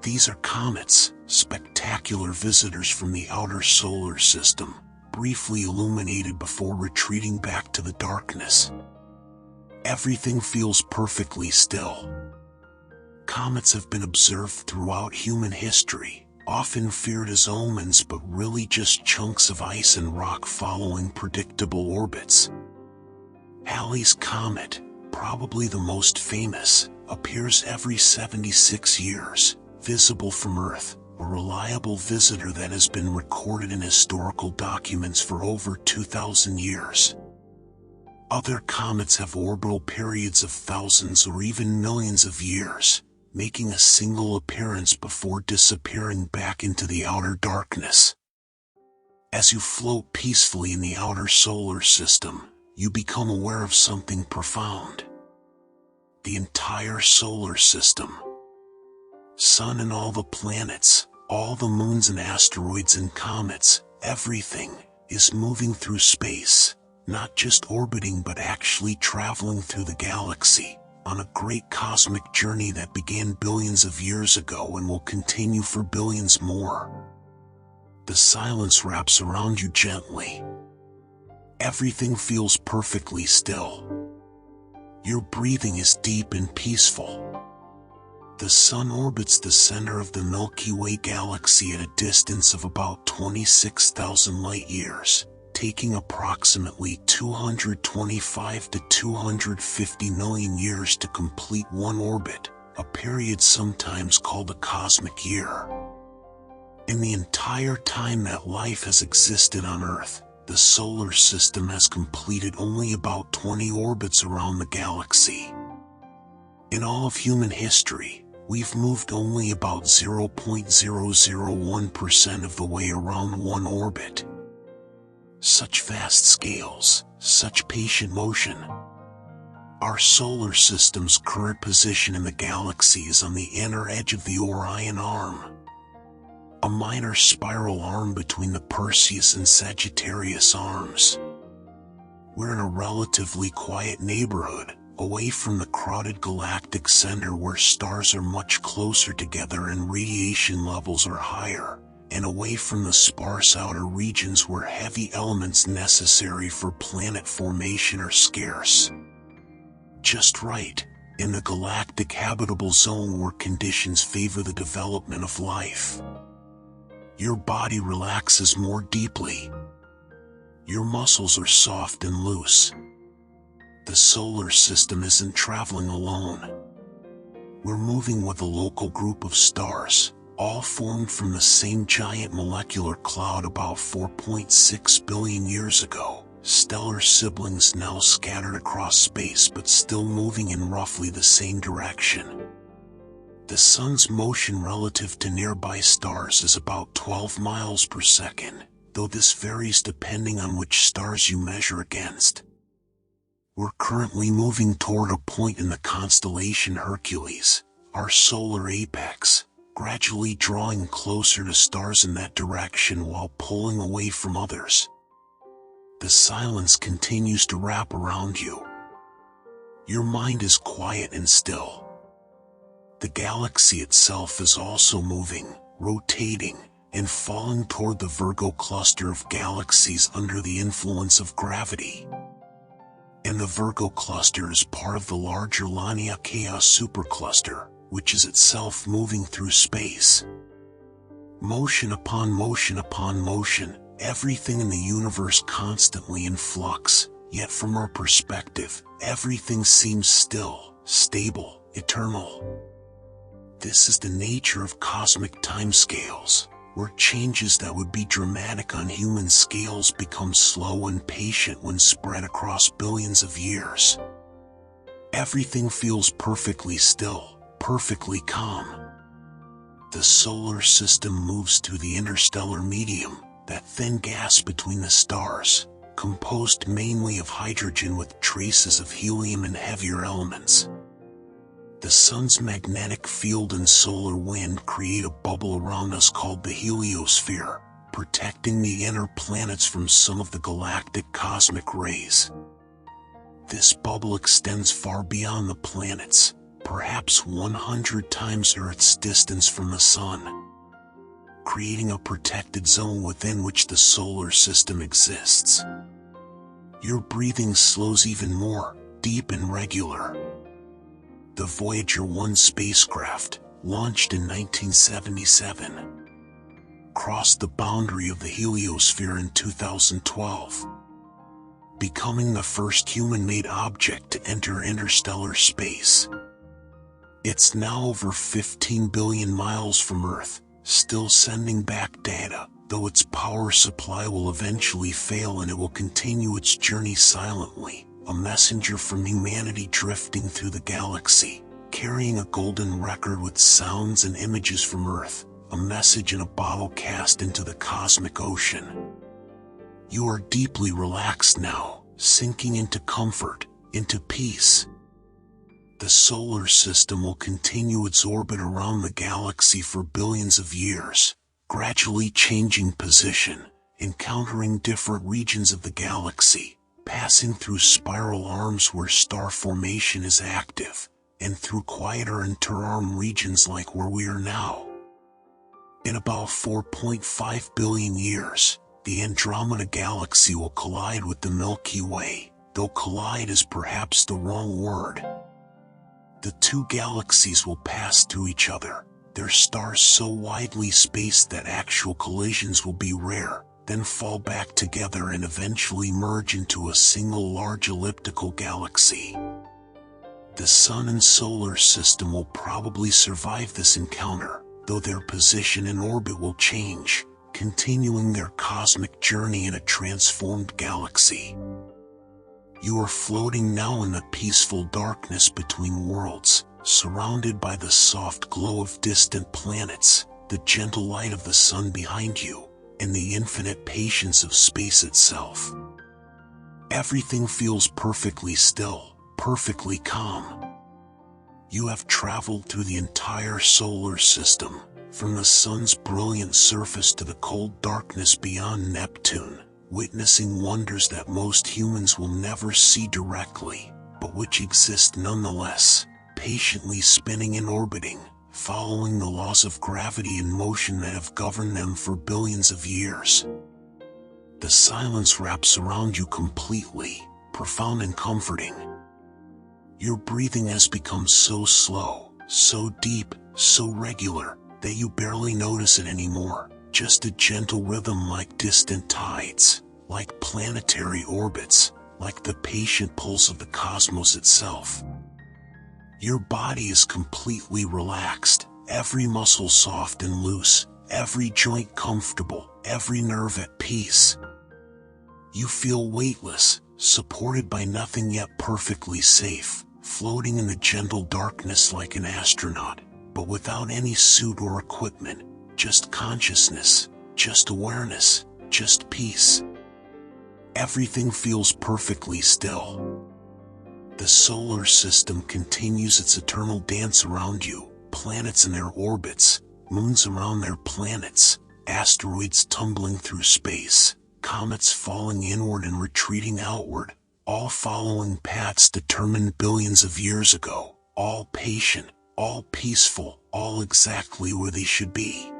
[SPEAKER 1] These are comets, spectacular visitors from the outer solar system, briefly illuminated before retreating back to the darkness. Everything feels perfectly still. Comets have been observed throughout human history, often feared as omens but really just chunks of ice and rock following predictable orbits. Halley's Comet, probably the most famous, appears every 76 years, visible from Earth, a reliable visitor that has been recorded in historical documents for over 2,000 years. Other comets have orbital periods of thousands or even millions of years, making a single appearance before disappearing back into the outer darkness. As you float peacefully in the outer solar system, you become aware of something profound. The entire solar system, Sun and all the planets, all the moons and asteroids and comets, everything, is moving through space, not just orbiting but actually traveling through the galaxy, on a great cosmic journey that began billions of years ago and will continue for billions more. The silence wraps around you gently. Everything feels perfectly still. Your breathing is deep and peaceful. The sun orbits the center of the Milky Way galaxy at a distance of about 26,000 light-years, taking approximately 225 to 250 million years to complete one orbit, a period sometimes called a cosmic year. In the entire time that life has existed on Earth, the solar system has completed only about 20 orbits around the galaxy. In all of human history, we've moved only about 0.001% of the way around one orbit. Such vast scales, such patient motion. Our solar system's current position in the galaxy is on the inner edge of the Orion Arm, a minor spiral arm between the Perseus and Sagittarius arms. We're in a relatively quiet neighborhood, away from the crowded galactic center where stars are much closer together and radiation levels are higher, and away from the sparse outer regions where heavy elements necessary for planet formation are scarce. Just right, in the galactic habitable zone where conditions favor the development of life. Your body relaxes more deeply. Your muscles are soft and loose. The solar system isn't traveling alone. We're moving with a local group of stars, all formed from the same giant molecular cloud about 4.6 billion years ago. Stellar siblings now scattered across space but still moving in roughly the same direction. The sun's motion relative to nearby stars is about 12 miles per second, though this varies depending on which stars you measure against. We're currently moving toward a point in the constellation Hercules, our solar apex, gradually drawing closer to stars in that direction while pulling away from others. The silence continues to wrap around you. Your mind is quiet and still. The galaxy itself is also moving, rotating, and falling toward the Virgo cluster of galaxies under the influence of gravity. And the Virgo cluster is part of the larger Laniakea supercluster, which is itself moving through space. Motion upon motion upon motion, everything in the universe constantly in flux, yet from our perspective, everything seems still, stable, eternal. This is the nature of cosmic timescales, where changes that would be dramatic on human scales become slow and patient when spread across billions of years. Everything feels perfectly still, perfectly calm. The solar system moves through the interstellar medium, that thin gas between the stars, composed mainly of hydrogen with traces of helium and heavier elements. The sun's magnetic field and solar wind create a bubble around us called the heliosphere, protecting the inner planets from some of the galactic cosmic rays. This bubble extends far beyond the planets, perhaps 100 times Earth's distance from the sun, creating a protected zone within which the solar system exists. Your breathing slows even more, deep and regular. The Voyager 1 spacecraft, launched in 1977, crossed the boundary of the heliosphere in 2012, becoming the first human-made object to enter interstellar space. It's now over 15 billion miles from Earth, still sending back data, though its power supply will eventually fail and it will continue its journey silently. A messenger from humanity drifting through the galaxy, carrying a golden record with sounds and images from Earth, a message in a bottle cast into the cosmic ocean. You are deeply relaxed now, sinking into comfort, into peace. The solar system will continue its orbit around the galaxy for billions of years, gradually changing position, encountering different regions of the galaxy, passing through spiral arms where star formation is active, and through quieter interarm regions like where we are now. In about 4.5 billion years, the Andromeda Galaxy will collide with the Milky Way, though collide is perhaps the wrong word. The two galaxies will pass through each other, their stars so widely spaced that actual collisions will be rare, then fall back together and eventually merge into a single large elliptical galaxy. The Sun and Solar System will probably survive this encounter, though their position in orbit will change, continuing their cosmic journey in a transformed galaxy. You are floating now in the peaceful darkness between worlds, surrounded by the soft glow of distant planets, the gentle light of the sun behind you, and the infinite patience of space itself. Everything feels perfectly still, perfectly calm. You have traveled through the entire solar system, from the sun's brilliant surface to the cold darkness beyond Neptune, witnessing wonders that most humans will never see directly, but which exist nonetheless, patiently spinning and orbiting, following the laws of gravity and motion that have governed them for billions of years. The silence wraps around you completely, profound and comforting. Your breathing has become so slow, so deep, so regular, that you barely notice it anymore, just a gentle rhythm like distant tides, like planetary orbits, like the patient pulse of the cosmos itself. Your body is completely relaxed, every muscle soft and loose, every joint comfortable, every nerve at peace. You feel weightless, supported by nothing yet perfectly safe, floating in the gentle darkness like an astronaut, but without any suit or equipment, just consciousness, just awareness, just peace. Everything feels perfectly still. The solar system continues its eternal dance around you, planets in their orbits, moons around their planets, asteroids tumbling through space, comets falling inward and retreating outward, all following paths determined billions of years ago, all patient, all peaceful, all exactly where they should be.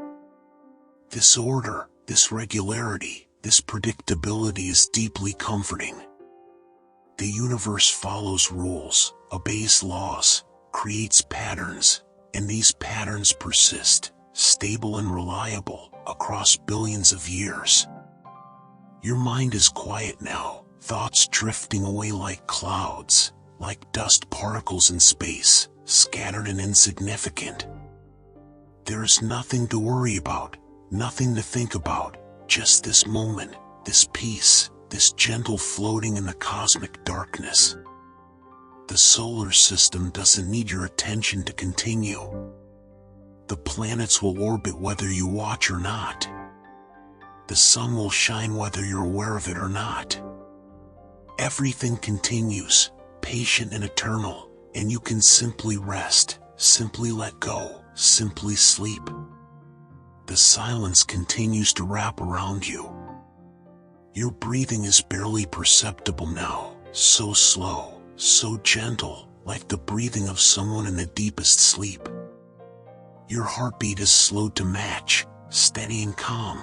[SPEAKER 1] This order, this regularity, this predictability is deeply comforting. The universe follows rules, obeys laws, creates patterns, and these patterns persist, stable and reliable, across billions of years. Your mind is quiet now, thoughts drifting away like clouds, like dust particles in space, scattered and insignificant. There is nothing to worry about, nothing to think about, just this moment, this peace, this gentle floating in the cosmic darkness. The solar system doesn't need your attention to continue. The planets will orbit whether you watch or not. The sun will shine whether you're aware of it or not. Everything continues, patient and eternal, and you can simply rest, simply let go, simply sleep. The silence continues to wrap around you. Your breathing is barely perceptible now, so slow, so gentle, like the breathing of someone in the deepest sleep. Your heartbeat is slowed to match, steady and calm.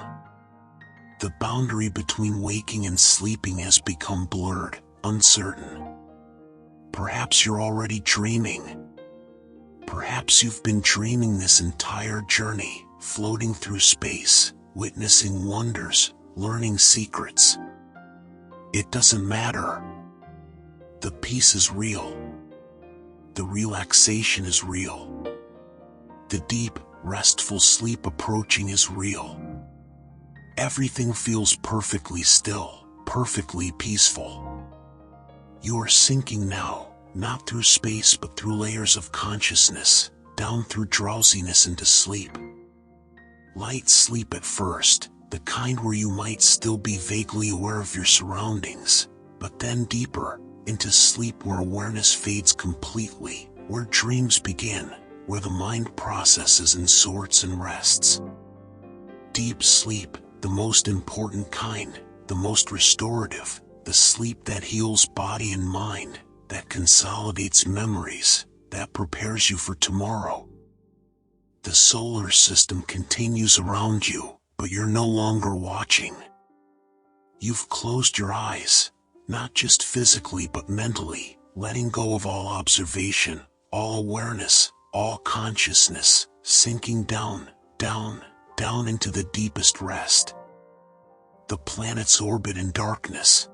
[SPEAKER 1] The boundary between waking and sleeping has become blurred, uncertain. Perhaps you're already dreaming. Perhaps you've been dreaming this entire journey, floating through space, witnessing wonders, learning secrets. It doesn't matter. The peace is real. The relaxation is real. The deep, restful sleep approaching is real. Everything feels perfectly still, perfectly peaceful. You are sinking now, not through space but through layers of consciousness, down through drowsiness into sleep. Light sleep at first, the kind where you might still be vaguely aware of your surroundings, but then deeper, into sleep where awareness fades completely, where dreams begin, where the mind processes and sorts and rests. Deep sleep, the most important kind, the most restorative, the sleep that heals body and mind, that consolidates memories, that prepares you for tomorrow. The solar system continues around you, but you're no longer watching. You've closed your eyes, not just physically but mentally, letting go of all observation, all awareness, all consciousness, sinking down, down, down into the deepest rest. The planets orbit in darkness.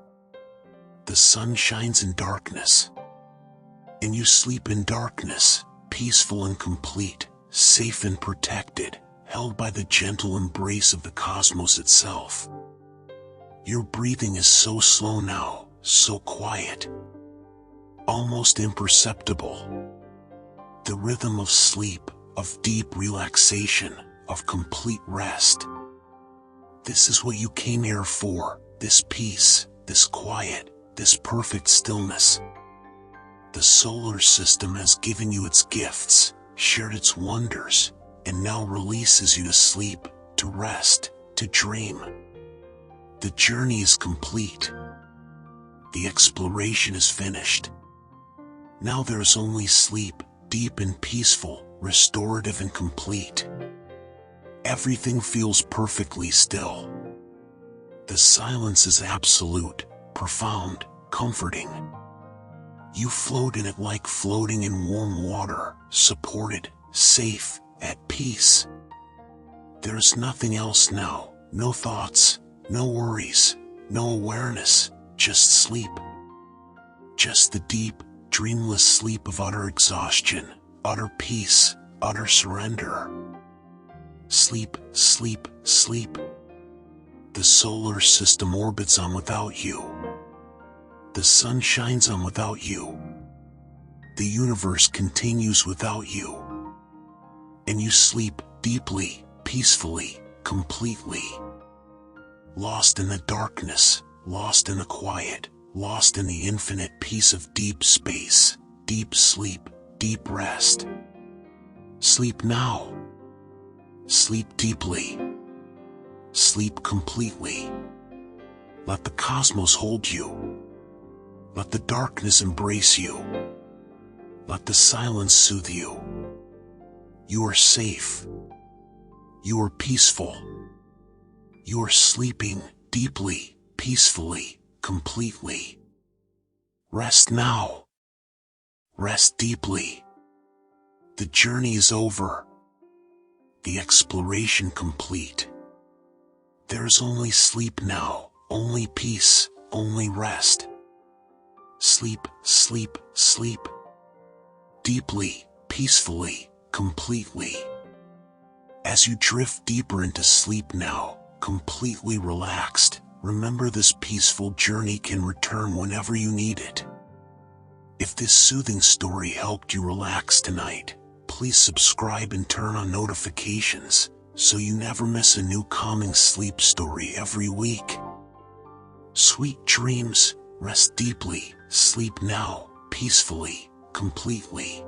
[SPEAKER 1] The sun shines in darkness. And you sleep in darkness, peaceful and complete, safe and protected, held by the gentle embrace of the cosmos itself. Your breathing is so slow now, so quiet, almost imperceptible. The rhythm of sleep, of deep relaxation, of complete rest. This is what you came here for, this peace, this quiet, this perfect stillness. The solar system has given you its gifts, shared its wonders, and now releases you to sleep, to rest, to dream. The journey is complete. The exploration is finished. Now there is only sleep, deep and peaceful, restorative and complete. Everything feels perfectly still. The silence is absolute, profound, comforting. You float in it like floating in warm water, supported, safe, at peace. There is nothing else now, no thoughts, no worries, no awareness, just sleep. Just the deep, dreamless sleep of utter exhaustion, utter peace, utter surrender. Sleep, sleep, sleep. The solar system orbits on without you. The sun shines on without you. The universe continues without you. And you sleep deeply, peacefully, completely. Lost in the darkness, lost in the quiet, lost in the infinite peace of deep space, deep sleep, deep rest. Sleep now. Sleep deeply. Sleep completely. Let the cosmos hold you. Let the darkness embrace you. Let the silence soothe you. You are safe. You are peaceful. You are sleeping deeply, peacefully, completely. Rest now. Rest deeply. The journey is over. The exploration complete. There is only sleep now, only peace, only rest. Sleep, sleep, sleep. Deeply, peacefully, completely. As you drift deeper into sleep now, completely relaxed, remember this peaceful journey can return whenever you need it. If this soothing story helped you relax tonight, please subscribe and turn on notifications so you never miss a new calming sleep story every week. Sweet dreams, rest deeply, sleep now, peacefully, completely.